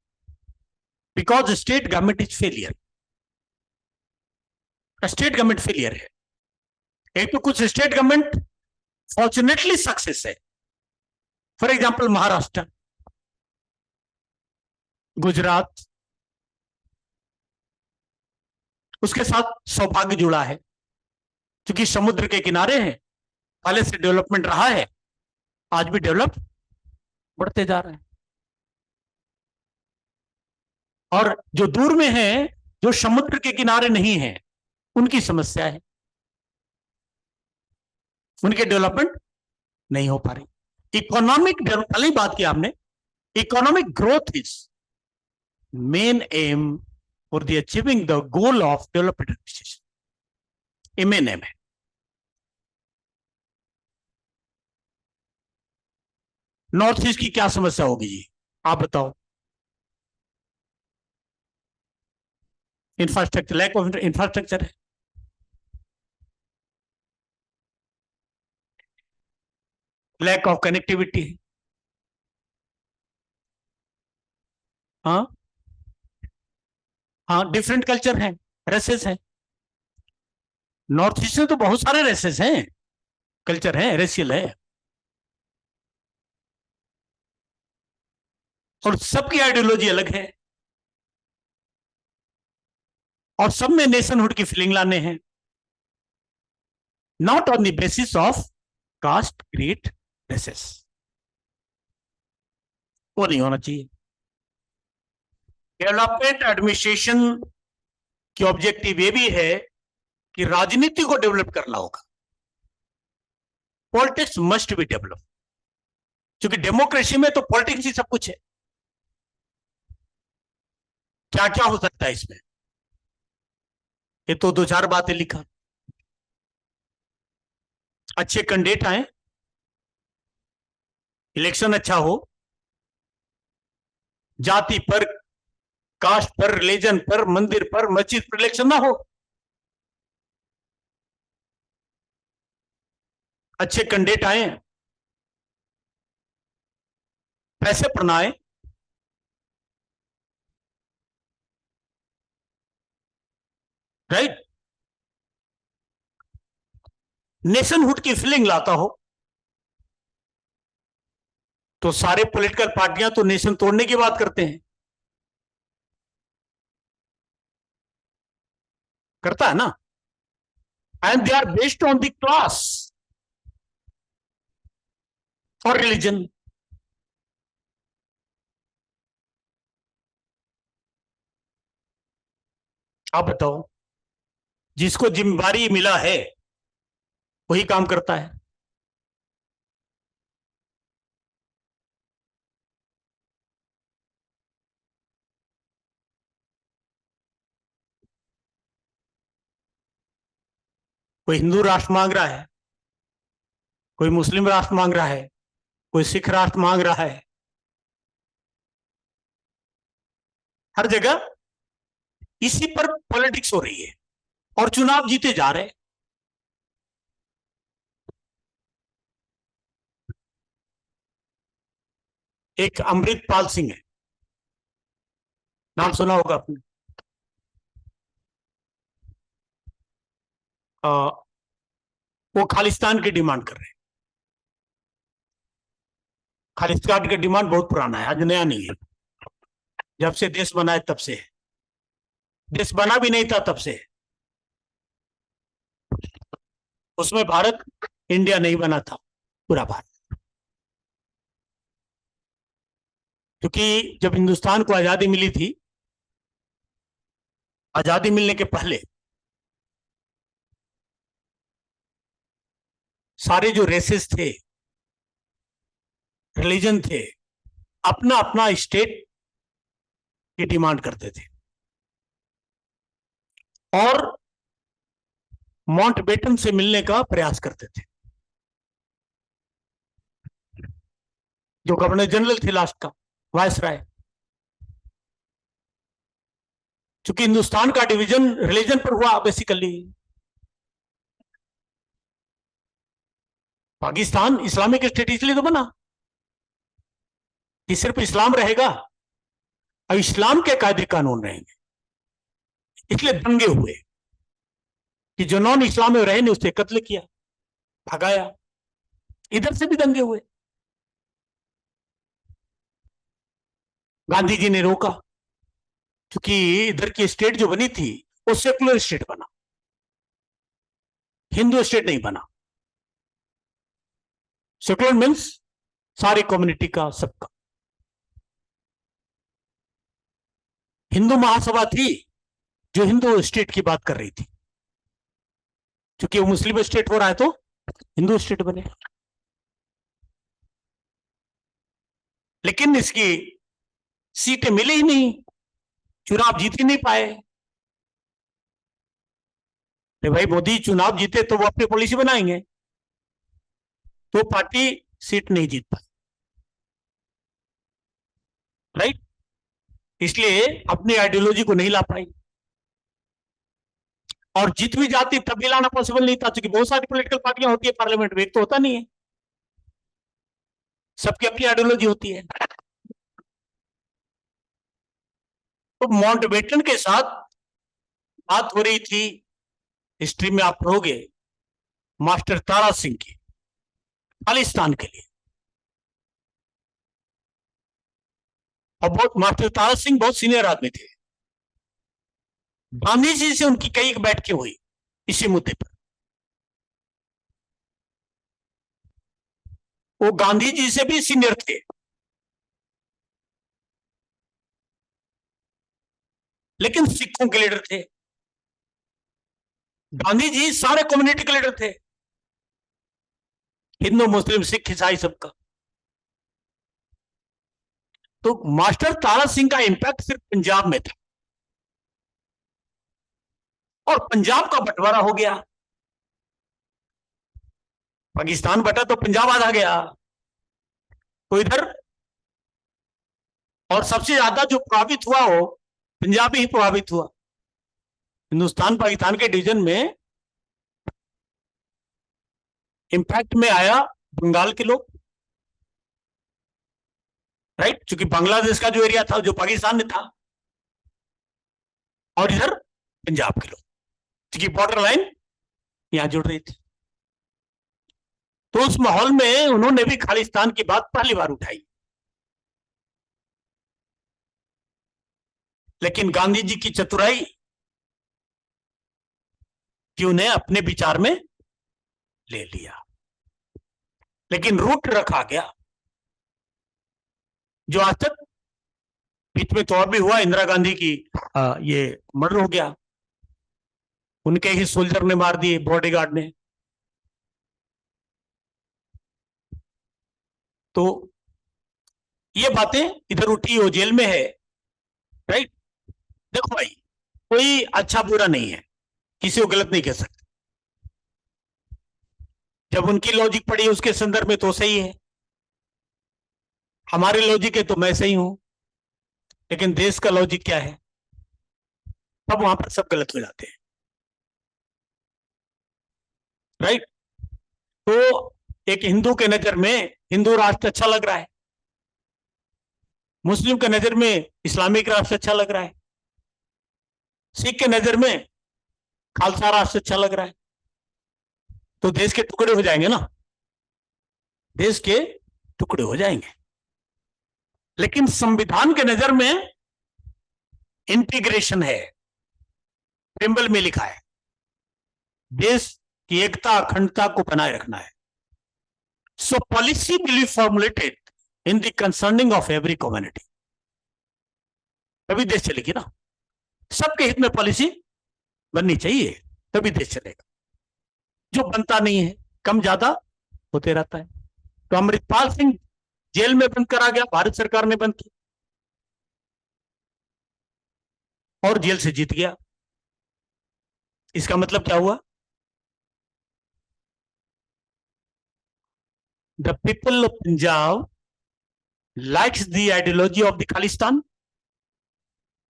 because state government is failure. State government failure है। एक तो कुछ स्टेट गवर्नमेंट फॉर्चुनेटली सक्सेस है, फॉर एग्जाम्पल महाराष्ट्र, गुजरात, उसके साथ सौभाग्य जुड़ा है क्योंकि समुद्र के किनारे हैं, पहले से डेवलपमेंट रहा है, आज भी डेवलप बढ़ते जा रहे हैं। और जो दूर में है, जो समुद्र के किनारे नहीं है, उनकी समस्या है, उनके डेवलपमेंट नहीं हो पा रही। इकोनॉमिक पहले बात की आपने, economic growth is main M for the achieving the goal of development administration, ये मेन एम है। नॉर्थ ईस्ट की क्या समस्या होगी जी, आप बताओ। इंफ्रास्ट्रक्चर, लैक ऑफ इंफ्रास्ट्रक्चर है। लैक ऑफ कनेक्टिविटी है। हाँ, हाँ, डिफरेंट कल्चर है, रेसेस है। नॉर्थ ईस्ट में तो बहुत सारे रेसेस हैं, कल्चर है, रेशियल है, और सबकी आइडियोलॉजी अलग है, और सब में नेशनहुड की फीलिंग लाने हैं, not on the basis of caste create races. वो नहीं होना चाहिए। डेवलपमेंट एडमिनिस्ट्रेशन की ऑब्जेक्टिव ये भी है कि राजनीति को डेवलप करना होगा। पॉलिटिक्स मस्ट बी डेवलप, क्योंकि डेमोक्रेसी में तो पॉलिटिक्स ही सब कुछ है। क्या क्या हो सकता है इसमें, ये तो दो चार बातें लिखा। अच्छे कैंडिडेट आए, इलेक्शन अच्छा हो, जाति पर, कास्ट पर, रिलीजन पर, मंदिर पर, मस्जिद पर इलेक्शन ना हो, अच्छे कैंडिडेट आए, पैसे पर ना आए, राइट, नेशनहुड की फीलिंग लाता हो। तो सारे पॉलिटिकल पार्टियां तो नेशन तोड़ने की बात करते हैं, करता है ना, and they are based on the class और रिलीजन। आप बताओ, जिसको जिम्मेदारी मिला है वही काम करता है। कोई हिंदू राष्ट्र मांग रहा है, कोई मुस्लिम राष्ट्र मांग रहा है, कोई सिख राष्ट्र मांग रहा है, हर जगह इसी पर पॉलिटिक्स हो रही है, और चुनाव जीते जा रहे हैं। एक अमृतपाल सिंह है, नाम सुना होगा आपने। आ, वो खालिस्तान की डिमांड कर रहे हैं। खालिस्तान का डिमांड बहुत पुराना है, आज नया नहीं है, जब से देश बना है तब से है। देश बना भी नहीं था तब से है। उसमें भारत, इंडिया नहीं बना था, पूरा भारत। क्योंकि जब हिंदुस्तान को आजादी मिली थी, आजादी मिलने के पहले सारे जो रेसेस थे, रिलीजन थे, अपना अपना स्टेट की डिमांड करते थे, और माउंटबेटन से मिलने का प्रयास करते थे, जो गवर्नर जनरल थे लास्ट का, वायसराय। क्योंकि हिंदुस्तान का डिवीजन रिलीजन पर हुआ बेसिकली। पाकिस्तान इस्लामिक स्टेट इसलिए तो बना कि सिर्फ इस्लाम रहेगा, और इस्लाम के कायदे कानून रहेंगे। इसलिए दंगे हुए कि जो नॉन इस्लाम में रहे ने उससे कत्ल किया, भगाया। इधर से भी दंगे हुए, गांधी जी ने रोका, क्योंकि इधर की स्टेट जो बनी थी वो सेकुलर स्टेट बना, हिंदू स्टेट नहीं बना। सेकुलर मीन्स सारी कम्युनिटी का, सबका। हिंदू महासभा थी जो हिंदू स्टेट की बात कर रही थी, क्योंकि वो मुस्लिम स्टेट हो रहा है तो हिंदू स्टेट बने। लेकिन इसकी सीटें मिली ही नहीं, चुनाव जीत ही नहीं पाए। अरे भाई, मोदी चुनाव जीते तो वो अपनी पॉलिसी बनाएंगे, तो पार्टी सीट नहीं जीत पाई। राइट, इसलिए अपनी आइडियोलॉजी को नहीं ला पाई, और जीत भी जाती तब भी लाना पॉसिबल नहीं था, क्योंकि बहुत सारी पॉलिटिकल पार्टियां होती है पार्लियामेंट में, एक तो होता नहीं है, सबकी अपनी आइडियोलॉजी होती है। तो माउंटबेटन के साथ बात हो रही थी, हिस्ट्री में आप पढ़ोगे, मास्टर तारा सिंह की, खालिस्तान के लिए। और बहुत, मास्टर तारा सिंह बहुत सीनियर आदमी थे, गांधी जी से उनकी कई बैठकें हुई इसी मुद्दे पर। वो गांधी जी से भी सीनियर थे, लेकिन सिखों के लीडर थे। गांधी जी सारे कम्युनिटी के लीडर थे, हिंदू मुस्लिम सिख ईसाई सबका। तो मास्टर तारा सिंह का इंपैक्ट सिर्फ पंजाब में था, और पंजाब का बंटवारा हो गया, पाकिस्तान बटा तो पंजाब आधा गया, तो इधर, और सबसे ज्यादा जो प्रभावित हुआ वो पंजाब ही प्रभावित हुआ। हिंदुस्तान पाकिस्तान के डिवीजन में इंपैक्ट में आया बंगाल के लोग, राइट, क्योंकि बांग्लादेश का जो एरिया था जो पाकिस्तान में था, और इधर पंजाब के लोग, क्योंकि बॉर्डर लाइन यहां जुड़ रही थी। तो उस माहौल में उन्होंने भी खालिस्तान की बात पहली बार उठाई, लेकिन गांधी जी की चतुराई कि उन्हें अपने विचार में ले लिया, लेकिन रूट रखा गया, जो आज तक, बीच में तो और भी हुआ, इंदिरा गांधी की ये मर्डर हो गया, उनके ही सोल्जर ने मार दिए, बॉडीगार्ड ने। तो ये बातें इधर उठी, वो जेल में है, राइट। देखो भाई, कोई अच्छा बुरा नहीं है, किसी को गलत नहीं कह सकते, जब उनकी लॉजिक पड़ी उसके संदर्भ में तो सही है, हमारी लॉजिक है तो मैं सही हूं, लेकिन देश का लॉजिक क्या है, तब वहां पर सब गलत हो जाते हैं, राइट। तो एक हिंदू के नजर में हिंदू राष्ट्र अच्छा लग रहा है, मुस्लिम के नजर में इस्लामिक राष्ट्र अच्छा लग रहा है, सिख के नजर में खालसा राष्ट्र अच्छा लग रहा है, तो देश के टुकड़े हो जाएंगे ना, देश के टुकड़े हो जाएंगे। लेकिन संविधान के नजर में इंटीग्रेशन है, प्रिम्बल में लिखा है, देश की एकता अखंडता को बनाए रखना है। So policy will be formulated in the concerning of every community, तभी देश चलेगी ना, सबके हित में पॉलिसी बननी चाहिए, तभी देश चलेगा, जो बनता नहीं है, कम ज्यादा होते रहता है। तो अमृतपाल सिंह जेल में बंद करा गया, भारत सरकार ने बंद किया, और जेल से जीत गया। इसका मतलब क्या हुआ, the people of Punjab likes the ideology of the Khalistan,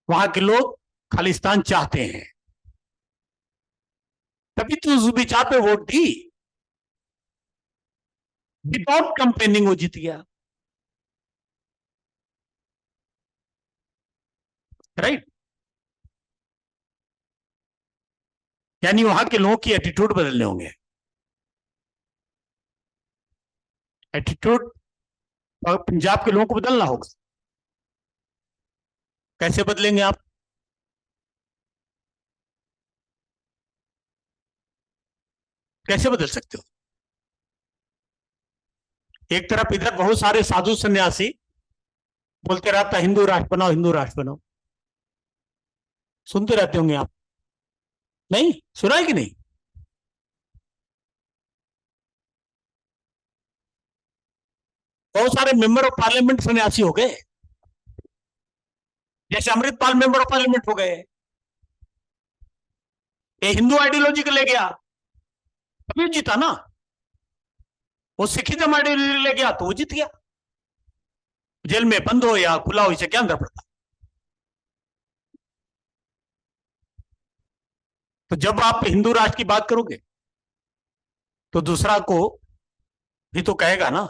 वहां के लोग खालिस्तान चाहते हैं, तभी तो उस विचार पे वोट दी, विदाउट कंपेनिंग वो जीत गया, राइट। यानी वहां के लोगों की एटीट्यूड बदलने होंगे, एटीट्यूड पंजाब के लोगों को बदलना होगा। कैसे बदलेंगे आप, कैसे बदल सकते हो? एक तरफ इधर बहुत सारे साधु सन्यासी बोलते रहता हिंदू राष्ट्र बनाओ, हिंदू राष्ट्र बनाओ, सुनते रहते होंगे आप, नहीं सुना है कि नहीं? बहुत सारे मेंबर ऑफ पार्लियामेंट सन्यासी हो गए, जैसे अमृतपाल मेंबर ऑफ पार्लियामेंट हो गए, ये हिंदू आइडियोलॉजी को ले गया, अभी जीता ना, वो सिखिज्म आइडियोलॉजी ले गया तो वो जीत गया। जेल में बंद हो या खुला हो, इसे क्या अंदर पड़ता। तो जब आप हिंदू राष्ट्र की बात करोगे तो दूसरा को भी तो कहेगा ना,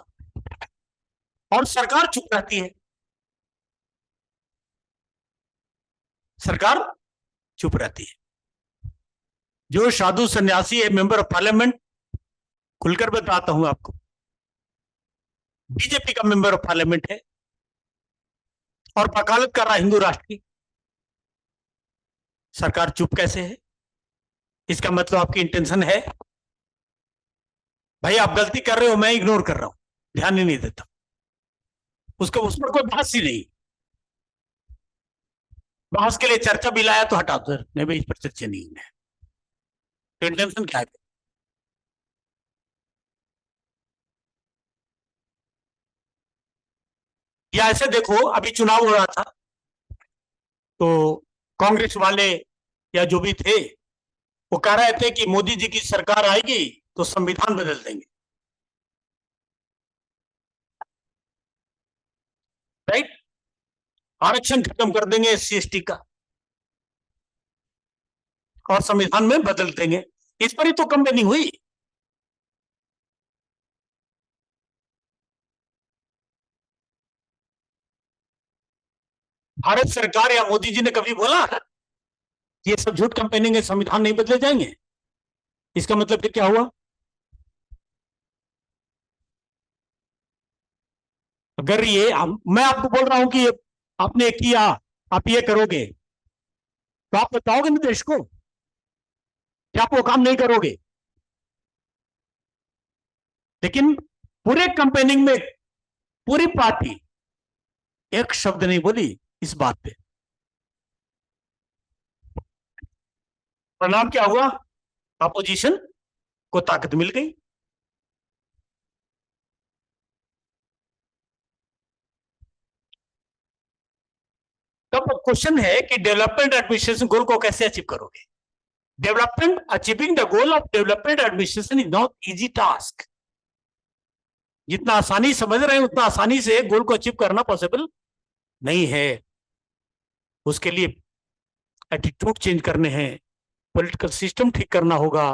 और सरकार चुप रहती है, सरकार चुप रहती है। जो साधु सन्यासी है मेंबर ऑफ पार्लियामेंट, खुलकर बताता हूं आपको, बीजेपी का मेंबर ऑफ पार्लियामेंट है और वकालत कर रहा है हिंदू राष्ट्र की, सरकार चुप कैसे है? इसका मतलब आपकी इंटेंशन है भाई आप गलती कर रहे हो, मैं इग्नोर कर रहा हूं, ध्यान ही नहीं देता, उसको उस पर कोई बहस ही नहीं। बहस के लिए चर्चा भी लाया तो हटा दो, नहीं भाई इस पर चर्चा नहीं है। तो इंटेंशन क्या है? या ऐसे देखो, अभी चुनाव हो रहा था तो कांग्रेस वाले या जो भी थे वो कह रहे थे कि मोदी जी की सरकार आएगी तो संविधान बदल देंगे, राइट, आरक्षण खत्म कर देंगे एससी एसटी का और संविधान में बदल देंगे। इस पर ही तो कंपेनिंग हुई। भारत सरकार या मोदी जी ने कभी बोला ये सब झूठ कंपेनिंग है, संविधान नहीं बदले जाएंगे? इसका मतलब फिर क्या हुआ? अगर ये मैं आपको बोल रहा हूं कि आपने किया, आप ये करोगे, तो आप बताओगे ना देश को कि आप वो काम नहीं करोगे। लेकिन पूरे कंपेनिंग में पूरी पार्टी एक शब्द नहीं बोली इस बात पे। परिणाम क्या हुआ? अपोजिशन को ताकत मिल गई। तब क्वेश्चन है कि डेवलपमेंट एडमिनिस्ट्रेशन गोल को कैसे अचीव करोगे? Development, achieving the goal of development administration is not easy task. जितना आसानी समझ रहे हैं उतना आसानी से गोल को अचीव करना पॉसिबल नहीं है। उसके लिए एटीट्यूड चेंज करने हैं, पॉलिटिकल सिस्टम ठीक करना होगा,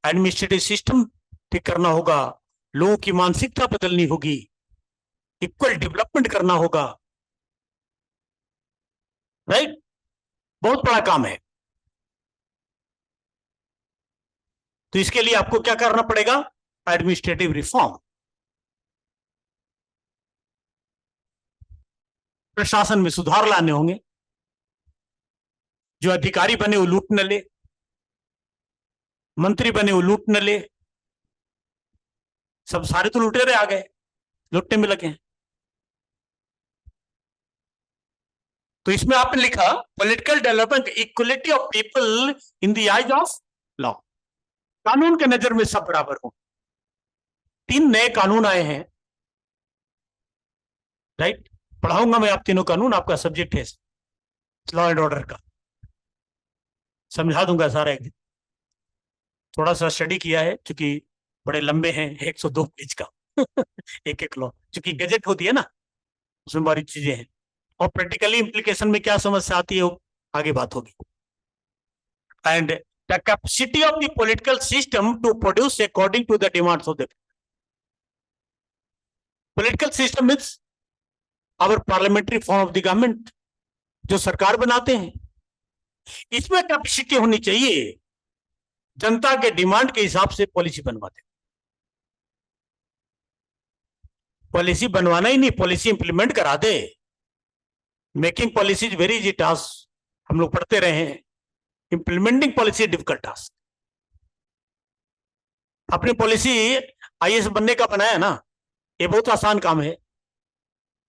एडमिनिस्ट्रेटिव सिस्टम ठीक करना होगा, लोगों की मानसिकता बदलनी होगी, इक्वल डेवलपमेंट करना होगा, राइट। बहुत बड़ा काम है। तो इसके लिए आपको क्या करना पड़ेगा? Administrative reform. प्रशासन में सुधार लाने होंगे। जो अधिकारी बने वो लूट न ले, मंत्री बने वो लूट न ले, सब सारे तो लुटेरे आ गए, लुटने में लगे हैं। तो इसमें आपने लिखा political development, equality of people in the eyes of law. कानून के नजर में सब बराबर हो। 3 नए कानून आए हैं, राइट। पढ़ाऊंगा मैं आप तीनों कानून, आपका सब्जेक्ट है लॉ एंड ऑर्डर का, समझा दूंगा सारा एक दिन। थोड़ा सा स्टडी किया है क्योंकि बड़े लंबे हैं, 102 पेज का एक एक लॉ, क्योंकि गजट होती है ना, उसमें बड़ी चीजें हैं। और प्रैक्टिकली इंप्लीकेशन में क्या समस्या आती है वो आगे बात होगी। And the capacity of the political system to produce according to the demands of the political system means our parliamentary form of the government, जो सरकार बनाते हैं। इसमें कैपेसिटी होनी चाहिए जनता के डिमांड के हिसाब से पॉलिसी बनवाते। पॉलिसी बनवाना ही नहीं, पॉलिसी इंप्लीमेंट करा दे। Making policy is very easy task, हम लोग पढ़ते रहे हैं। Implementing policy difficult task. अपनी पॉलिसी आईएएस बनने का बनाया ना, ये बहुत आसान काम है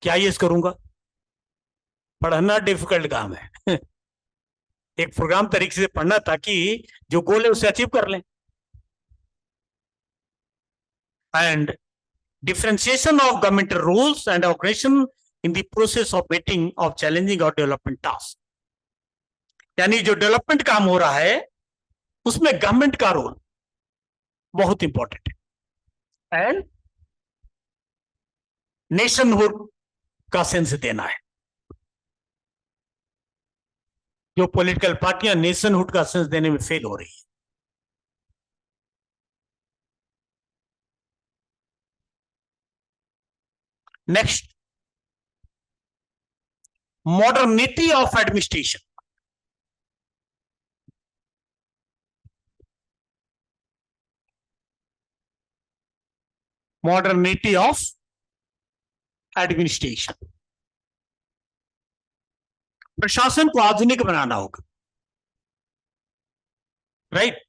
कि आईएएस करूंगा। पढ़ना डिफिकल्ट काम है एक प्रोग्राम तरीके से पढ़ना ताकि जो गोल है उसे अचीव कर लें। And differentiation of government rules and organization in the process of meeting of challenging or development tasks। यानी जो डेवलपमेंट काम हो रहा है उसमें गवर्नमेंट का रोल बहुत इंपॉर्टेंट है। एंड नेशनहुड का सेंस देना है। जो पॉलिटिकल पार्टियां नेशनहुड का सेंस देने में फेल हो रही है। Next, modernity of administration. Modernity of administration, प्रशासन को आधुनिक बनाना होगा, राइट।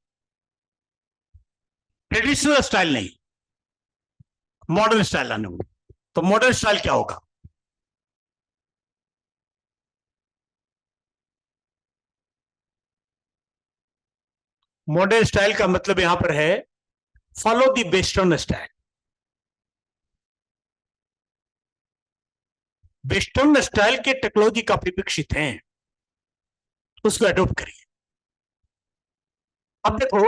ट्रेडिशनल स्टाइल नहीं, मॉडर्न स्टाइल लाने होंगे। तो मॉडर्न स्टाइल क्या होगा? मॉडर्न स्टाइल का मतलब यहां पर है follow the western style. Western style के टेक्नोलॉजी काफी विकसित हैं, उसको अडॉप्ट करिए। अब देखो,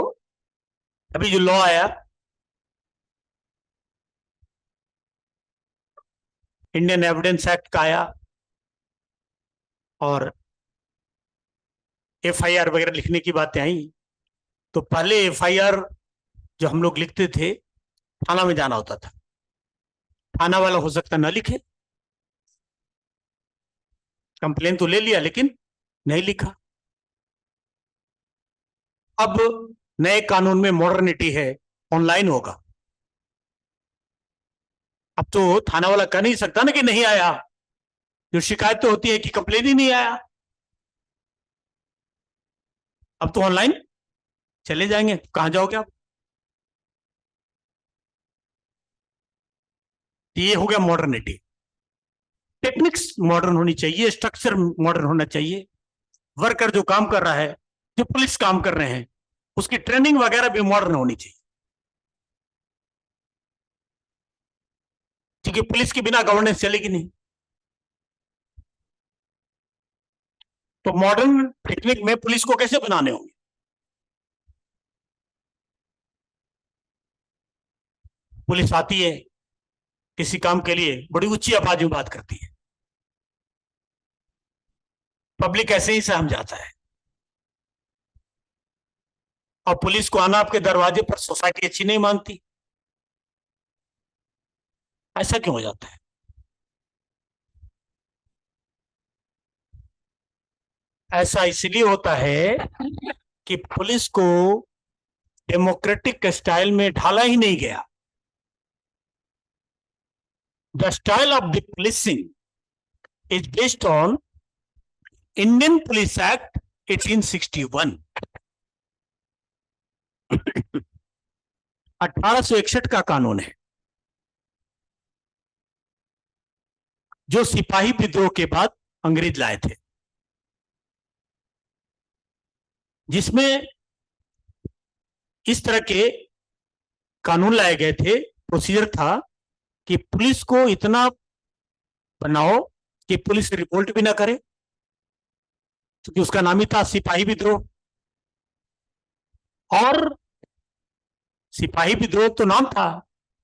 अभी जो लॉ आया, इंडियन एविडेंस एक्ट का आया, और एफआईआर वगैरह लिखने की बातें आई, तो पहले एफआईआर जो हम लोग लिखते थे, थाना में जाना होता था। थाना वाला हो सकता ना लिखे, कंप्लेन तो ले लिया लेकिन नहीं लिखा। अब नए कानून में मॉडर्निटी है, ऑनलाइन होगा। अब तो थाना वाला कह नहीं सकता ना कि नहीं आया। जो शिकायत तो होती है कि कंप्लेन ही नहीं आया। अब तो ऑनलाइन चले जाएंगे, कहां जाओगे आप? ये हो गया मॉडर्निटी। टेक्निक्स मॉडर्न होनी चाहिए, स्ट्रक्चर मॉडर्न होना चाहिए। वर्कर जो काम कर रहा है, जो पुलिस काम कर रहे हैं, उसकी ट्रेनिंग वगैरह भी मॉडर्न होनी चाहिए। क्योंकि पुलिस के बिना गवर्नेंस चलेगी नहीं। तो मॉडर्न टेक्निक में पुलिस को कैसे बनाने होंगे? पुलिस आती है किसी काम के लिए, बड़ी ऊंची आवाज में बात करती है, पब्लिक ऐसे ही सहम जाता है। और पुलिस को आना आपके दरवाजे पर सोसाइटी अच्छी नहीं मानती। ऐसा क्यों हो जाता है? ऐसा इसलिए होता है कि पुलिस को डेमोक्रेटिक स्टाइल में ढाला ही नहीं गया। The style of the policing is based on Indian police act 1861। 1861 का कानून है, जो सिपाही विद्रोह के बाद अंग्रेज लाए थे, जिसमें इस तरह के कानून लाए गए थे। प्रोसीजर था कि पुलिस को इतना बनाओ कि पुलिस रिवोल्ट भी ना करे, क्योंकि उसका नाम ही था सिपाही विद्रोह। और सिपाही विद्रोह तो नाम था,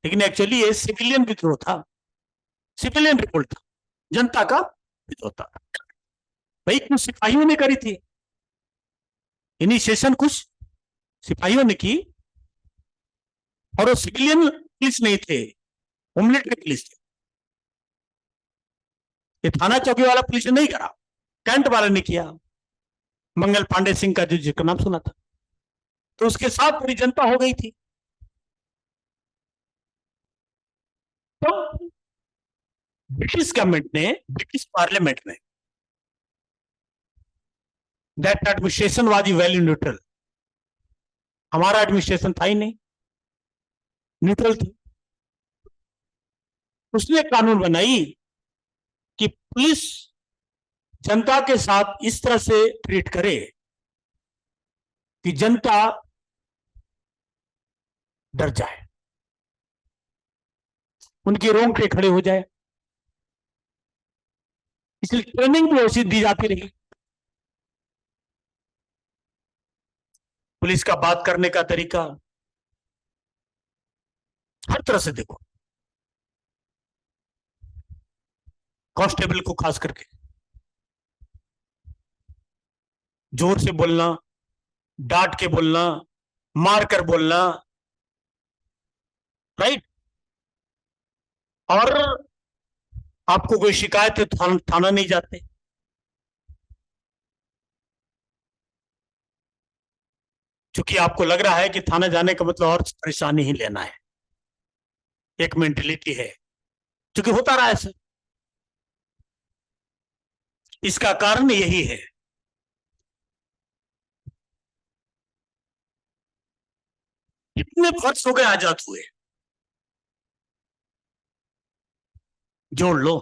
लेकिन एक्चुअली ये सिविलियन विद्रोह था, सिविलियन रिवोल्ट था, जनता का विद्रोह था। भाई कुछ सिपाहियों ने करी थी, इनिशिएशन कुछ सिपाहियों ने की, और वो सिविलियन पुलिस नहीं थे, वो मिलिट्री पुलिस थे। ये थाना चौकी वाला पुलिस ने नहीं करा, कैंट वाले ने किया, मंगल पांडे सिंह का जो जिक्र नाम सुना था। तो उसके साथ पूरी जनता हो गई थी। तो ब्रिटिश गवर्नमेंट ने, ब्रिटिश पार्लियामेंट ने, that administration was value neutral. हमारा एडमिनिस्ट्रेशन था ही नहीं, न्यूट्रल थी। उसने कानून बनाई कि पुलिस जनता के साथ इस तरह से ट्रीट करे कि जनता डर जाए, उनके रोंगटे खड़े हो जाए। इसलिए ट्रेनिंग भी ऐसी दी जाती रही। पुलिस का बात करने का तरीका, हर तरह से देखो। कांस्टेबल को खास करके जोर से बोलना, डांट के बोलना, मार कर बोलना, राइट। और आपको कोई शिकायत है तो थाना नहीं जाते। क्योंकि आपको लग रहा है कि थाना जाने का मतलब और परेशानी ही लेना है, एक मेंटेलिटी है, क्योंकि होता रहा है सर। इसका कारण यही है। कितने वर्ष हो गए आजाद हुए, जोड़ लो।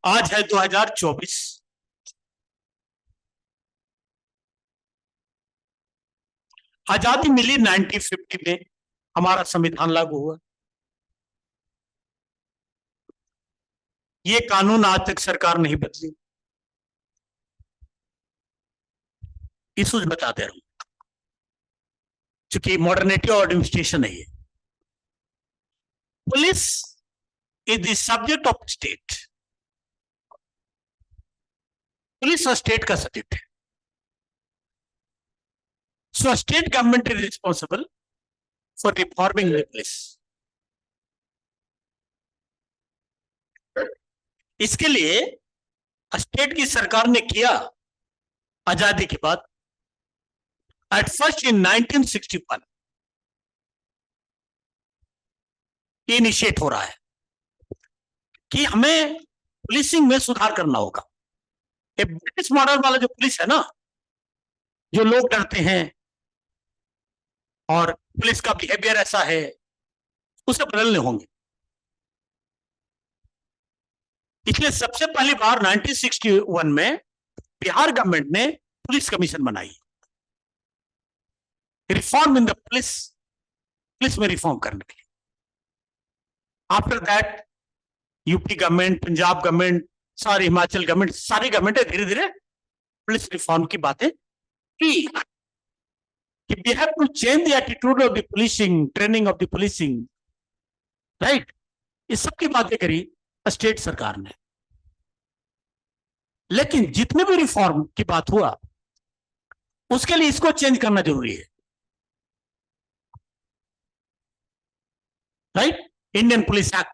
आज है 2024। आजादी मिली 1950 में, हमारा संविधान लागू हुआ। ये कानून आज तक सरकार नहीं बदली। इशूज बताते रहूं, क्योंकि मॉडर्निटी और एडमिनिस्ट्रेशन है ये। Police is the subject of state. Police state का सब्जेक्ट है। So state government is responsible for reforming the police. इसके लिए स्टेट की सरकार ने किया आजादी के बाद। एट फर्स्ट इन 1961 इनिशिएट हो रहा है कि हमें पुलिसिंग में सुधार करना होगा। ये ब्रिटिश मॉडल वाला जो पुलिस है ना, जो लोग डरते हैं और पुलिस का बिहेवियर ऐसा है, उसे बदलने होंगे। इसलिए सबसे पहली बार 1961 में बिहार गवर्नमेंट ने पुलिस कमीशन बनाई, reform in the police, police में रिफॉर्म करने के लिए। After that UP government, Punjab government, सारी हिमाचल गवर्नमेंट, सारी गवर्नमेंट धीरे धीरे पुलिस रिफॉर्म की बातें की कि we have to change the attitude of the policing, training of the policing, right. इस सब की बातें करी स्टेट सरकार ने। लेकिन जितने भी रिफॉर्म की बात हुआ, उसके लिए इसको चेंज करना जरूरी है, right. Indian police act,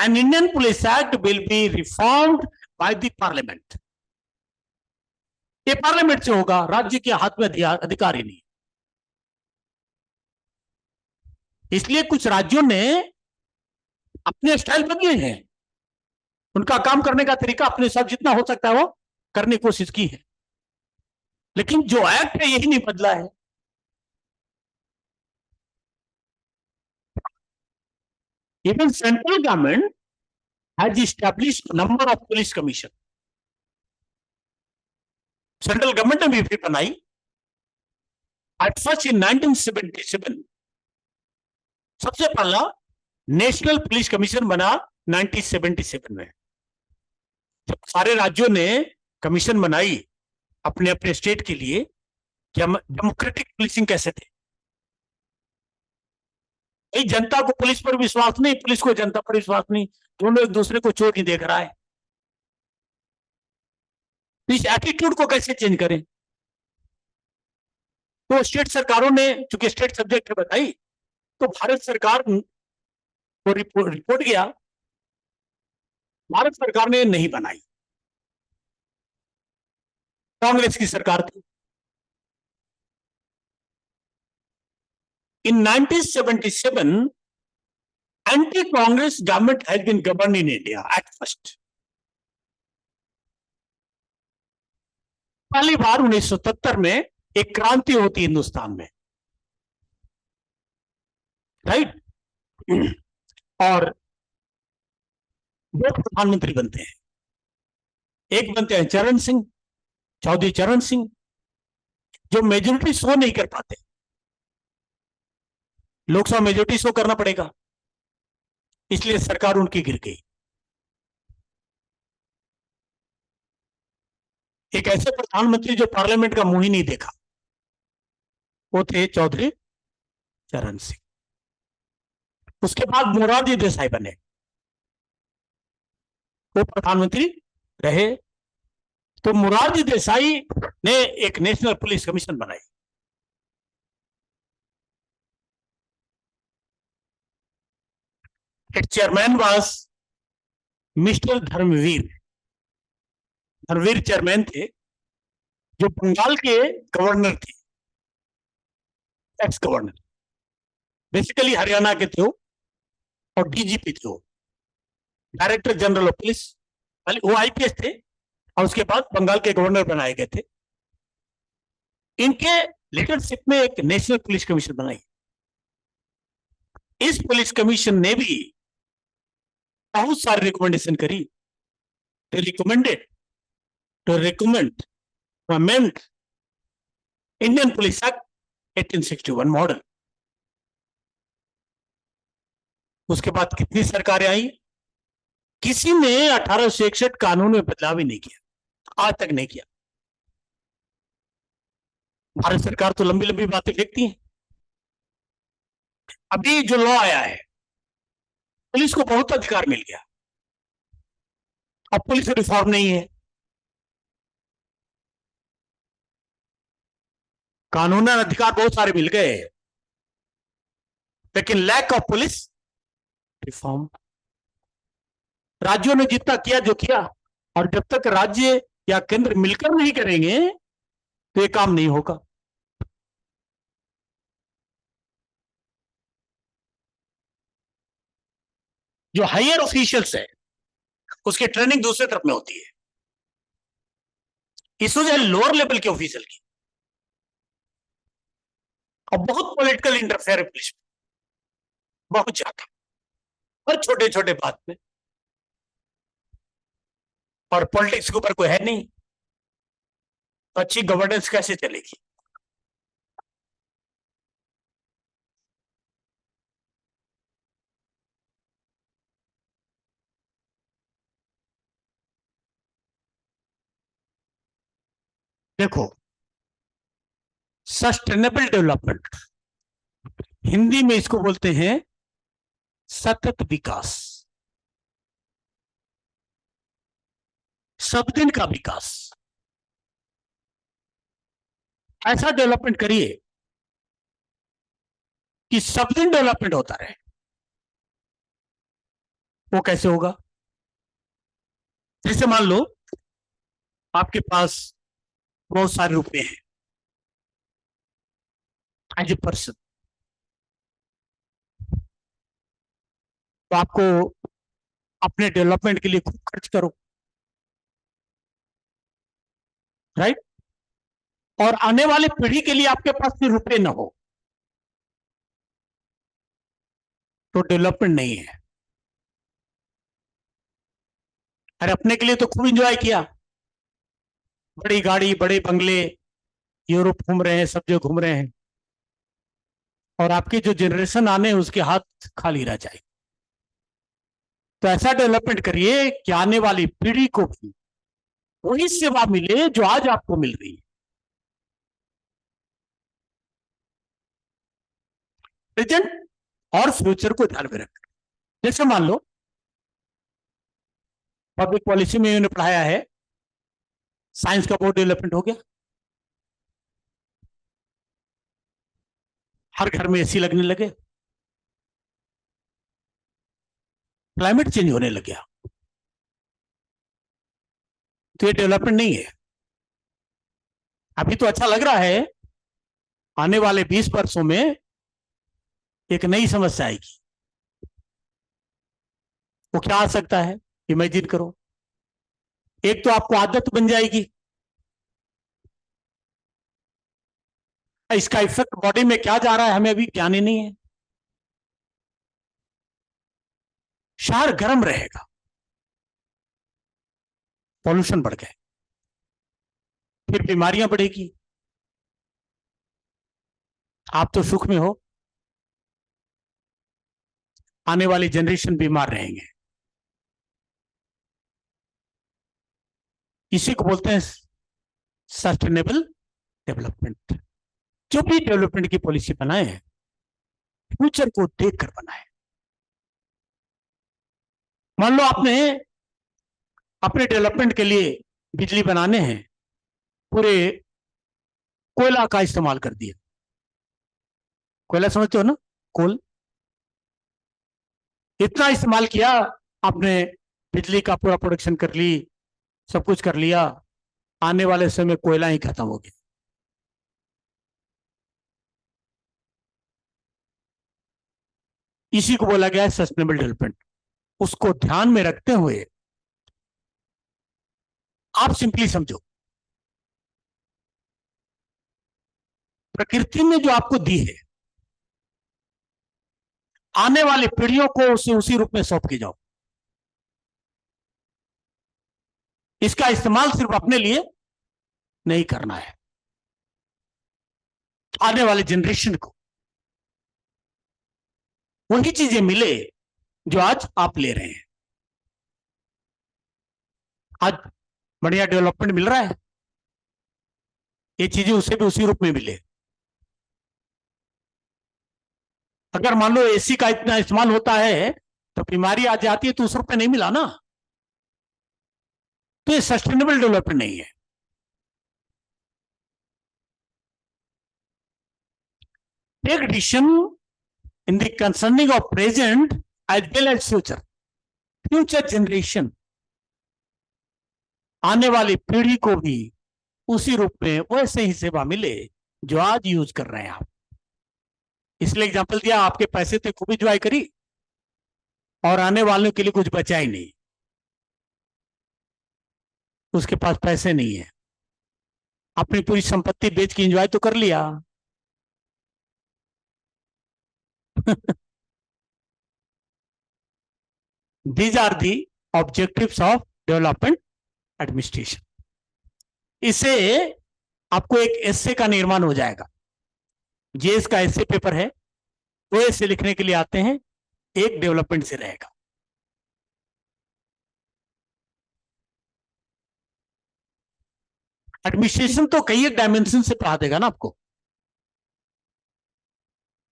and Indian police act will be reformed by the parliament. ये पार्लियामेंट से होगा, राज्य के हाथ में अधिकार ही नहीं। इसलिए कुछ राज्यों ने अपने स्टाइल बदले हैं, उनका काम करने का तरीका अपने साथ जितना हो सकता है वो करने की कोशिश की है, लेकिन जो एक्ट है यही नहीं बदला है। Even central government has established number of police commission. Central government ने भी बनाई। एट फर्स्ट इन 1977 सबसे पहला नेशनल पुलिस कमीशन बना 1977 में। जब सारे राज्यों ने कमीशन बनाई अपने अपने स्टेट के लिए कि हम डेमोक्रेटिक पुलिसिंग कैसे थे। जनता को पुलिस पर विश्वास नहीं, पुलिस को जनता पर विश्वास नहीं, दोनों एक दूसरे को चोर नहीं देख रहा है। तो इस एटीट्यूड को कैसे चेंज करें? तो स्टेट सरकारों ने, चूंकि स्टेट सब्जेक्ट है बताई, तो भारत सरकार को रिपोर्ट किया, भारत सरकार ने नहीं बनाई, कांग्रेस की सरकार थी। In 1977, anti-Congress government has been governed in India at first. पहली बार 1977 में एक क्रांति होती है हिंदुस्तान में, राइट। और दो प्रधानमंत्री बनते हैं, एक बनते हैं चरण सिंह, चौधरी चरण सिंह, जो मेजोरिटी शो नहीं कर पाते। लोकसभा मेजोरिटी शो करना पड़ेगा, इसलिए सरकार उनकी गिर गई। एक ऐसे प्रधानमंत्री जो पार्लियामेंट का मुंह ही नहीं देखा, वो थे चौधरी चरण सिंह। उसके बाद मोरारजी देसाई बने, वो प्रधानमंत्री रहे। तो मोरारजी देसाई ने एक नेशनल पुलिस कमीशन बनाई। It chairman was mister Dharamvir. Dharamvir chairman थे, जो बंगाल के गवर्नर थे, एक्स गवर्नर, बेसिकली हरियाणा के थे वो, और डीजीपी थे वो, डायरेक्टर जनरल ऑफ पुलिस। वो आईपीएस थे और उसके बाद बंगाल के गवर्नर बनाए गए थे। इनके लीडरशिप में एक नेशनल पुलिस कमीशन बनाई। इस पुलिस कमीशन ने भी बहुत सारी रिकमेंडेशन करी। तो recommended to recommend amend Indian police act 1861 model. उसके बाद कितनी सरकारें आई, किसी ने 1861 कानून में बदलाव ही नहीं किया, आज तक नहीं किया। भारत सरकार तो लंबी लंबी बातें फेंकती है। अभी जो लॉ आया है, पुलिस को बहुत अधिकार मिल गया। अब पुलिस रिफॉर्म नहीं है, कानूनन अधिकार बहुत सारे मिल गए, लेकिन लैक ऑफ पुलिस रिफॉर्म। राज्यों ने जितना किया जो किया, और जब तक राज्य या केंद्र मिलकर नहीं करेंगे तो ये काम नहीं होगा। जो हायर ऑफिशियल्स है, उसकी ट्रेनिंग दूसरे तरफ में होती है। इस वजह लोअर लेवल के ऑफिशियल की, और बहुत पॉलिटिकल इंटरफेयर है पुलिस में, बहुत ज्यादा, हर छोटे छोटे बात में। और पॉलिटिक्स के ऊपर कोई है नहीं, तो अच्छी गवर्नेंस कैसे चलेगी? देखो, सस्टेनेबल डेवलपमेंट, हिंदी में इसको बोलते हैं सतत विकास, सब दिन का विकास। ऐसा डेवलपमेंट करिए कि सब दिन डेवलपमेंट होता रहे। वो कैसे होगा? जैसे मान लो आपके पास बहुत सारे रुपए हैं एज ए पर्सन, तो आपको अपने डेवलपमेंट के लिए खूब खर्च करो, राइट? और आने वाली पीढ़ी के लिए आपके पास भी रुपए ना हो तो डेवलपमेंट नहीं है। अरे अपने के लिए तो खूब इंजॉय किया, बड़ी गाड़ी, बड़े बंगले, यूरोप घूम रहे हैं, सब जगह घूम रहे हैं, और आपकी जो जनरेशन आने हैं उसके हाथ खाली रह जाए। तो ऐसा डेवलपमेंट करिए कि आने वाली पीढ़ी को भी वही सेवा मिले जो आज आपको मिल रही है। प्रेजेंट और फ्यूचर को ध्यान में रखकर, जैसे मान लो पब्लिक पॉलिसी में इन्होंने पढ़ाया है, साइंस का बहुत डेवलपमेंट हो गया, हर घर में एसी लगने लगे, क्लाइमेट चेंज होने लग गया। तो ये डेवलपमेंट नहीं है। अभी तो अच्छा लग रहा है, आने वाले 20 वर्षों में एक नई समस्या आएगी। वो क्या आ सकता है, इमेजिन करो। एक तो आपको आदत बन जाएगी, इसका इफेक्ट बॉडी में क्या जा रहा है हमें अभी ज्ञान ही नहीं है। शहर गर्म रहेगा, पॉल्यूशन बढ़ गए, फिर बीमारियां बढ़ेगी। आप तो सुख में हो, आने वाली जनरेशन बीमार रहेंगे। इसी को बोलते हैं सस्टेनेबल डेवलपमेंट। जो भी डेवलपमेंट की पॉलिसी बनाए हैं, फ्यूचर को देखकर बनाए। मान लो आपने अपने डेवलपमेंट के लिए बिजली बनाने हैं, पूरे कोयला का इस्तेमाल कर दिया। कोयला समझते हो ना, कोल, इतना इस्तेमाल किया आपने, बिजली का पूरा प्रोडक्शन कर ली, सब कुछ कर लिया, आने वाले समय कोयला ही खत्म हो गया। इसी को बोला गया है सस्टेनेबल डेवलपमेंट। उसको ध्यान में रखते हुए आप सिंपली समझो, प्रकृति ने जो आपको दी है, आने वाली पीढ़ियों को उसे उसी रूप में सौंप के जाओ। इसका इस्तेमाल सिर्फ अपने लिए नहीं करना है, आने वाले जनरेशन को वही चीजें मिले जो आज आप ले रहे हैं। आज बढ़िया डेवलपमेंट मिल रहा है, ये चीजें उसे भी उसी रूप में मिले। अगर मान लो एसी का इतना इस्तेमाल होता है तो बीमारी आ जाती है, तो उस रूप में नहीं मिला ना, तो ये सस्टेनेबल डेवलपमेंट नहीं है। Take decision in the concerning of present as well as future. Future generation, आने वाली पीढ़ी को भी उसी रूप में वैसे ही सेवा मिले जो आज यूज कर रहे हैं आप। इसलिए एग्जाम्पल दिया, आपके पैसे थे, खूब इंजॉय करी, और आने वालों के लिए कुछ बचा ही नहीं, उसके पास पैसे नहीं है, अपनी पूरी संपत्ति बेच के एंजॉय तो कर लिया। These are the objectives of development administration. इससे आपको एक एस्से का निर्माण हो जाएगा। जेएस का एस्से पेपर है, वो एस्से लिखने के लिए आते हैं, एक डेवलपमेंट से रहेगा। एडमिनिस्ट्रेशन तो कई एक डायमेंशन से पढ़ा देगा ना आपको,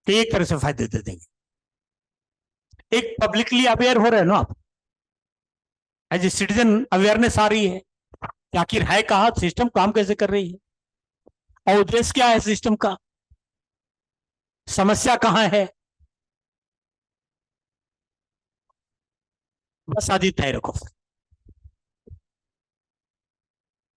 कई एक तरह से फायदे दे देंगे। एक पब्लिकली अवेयर हो रहे हैं ना आप, एज ए सिटीजन अवेयरनेस आ रही है कि आखिर है कहा, सिस्टम काम कैसे कर रही है, और उद्देश्य क्या है सिस्टम का, समस्या कहां है, बस आदि तय रखो।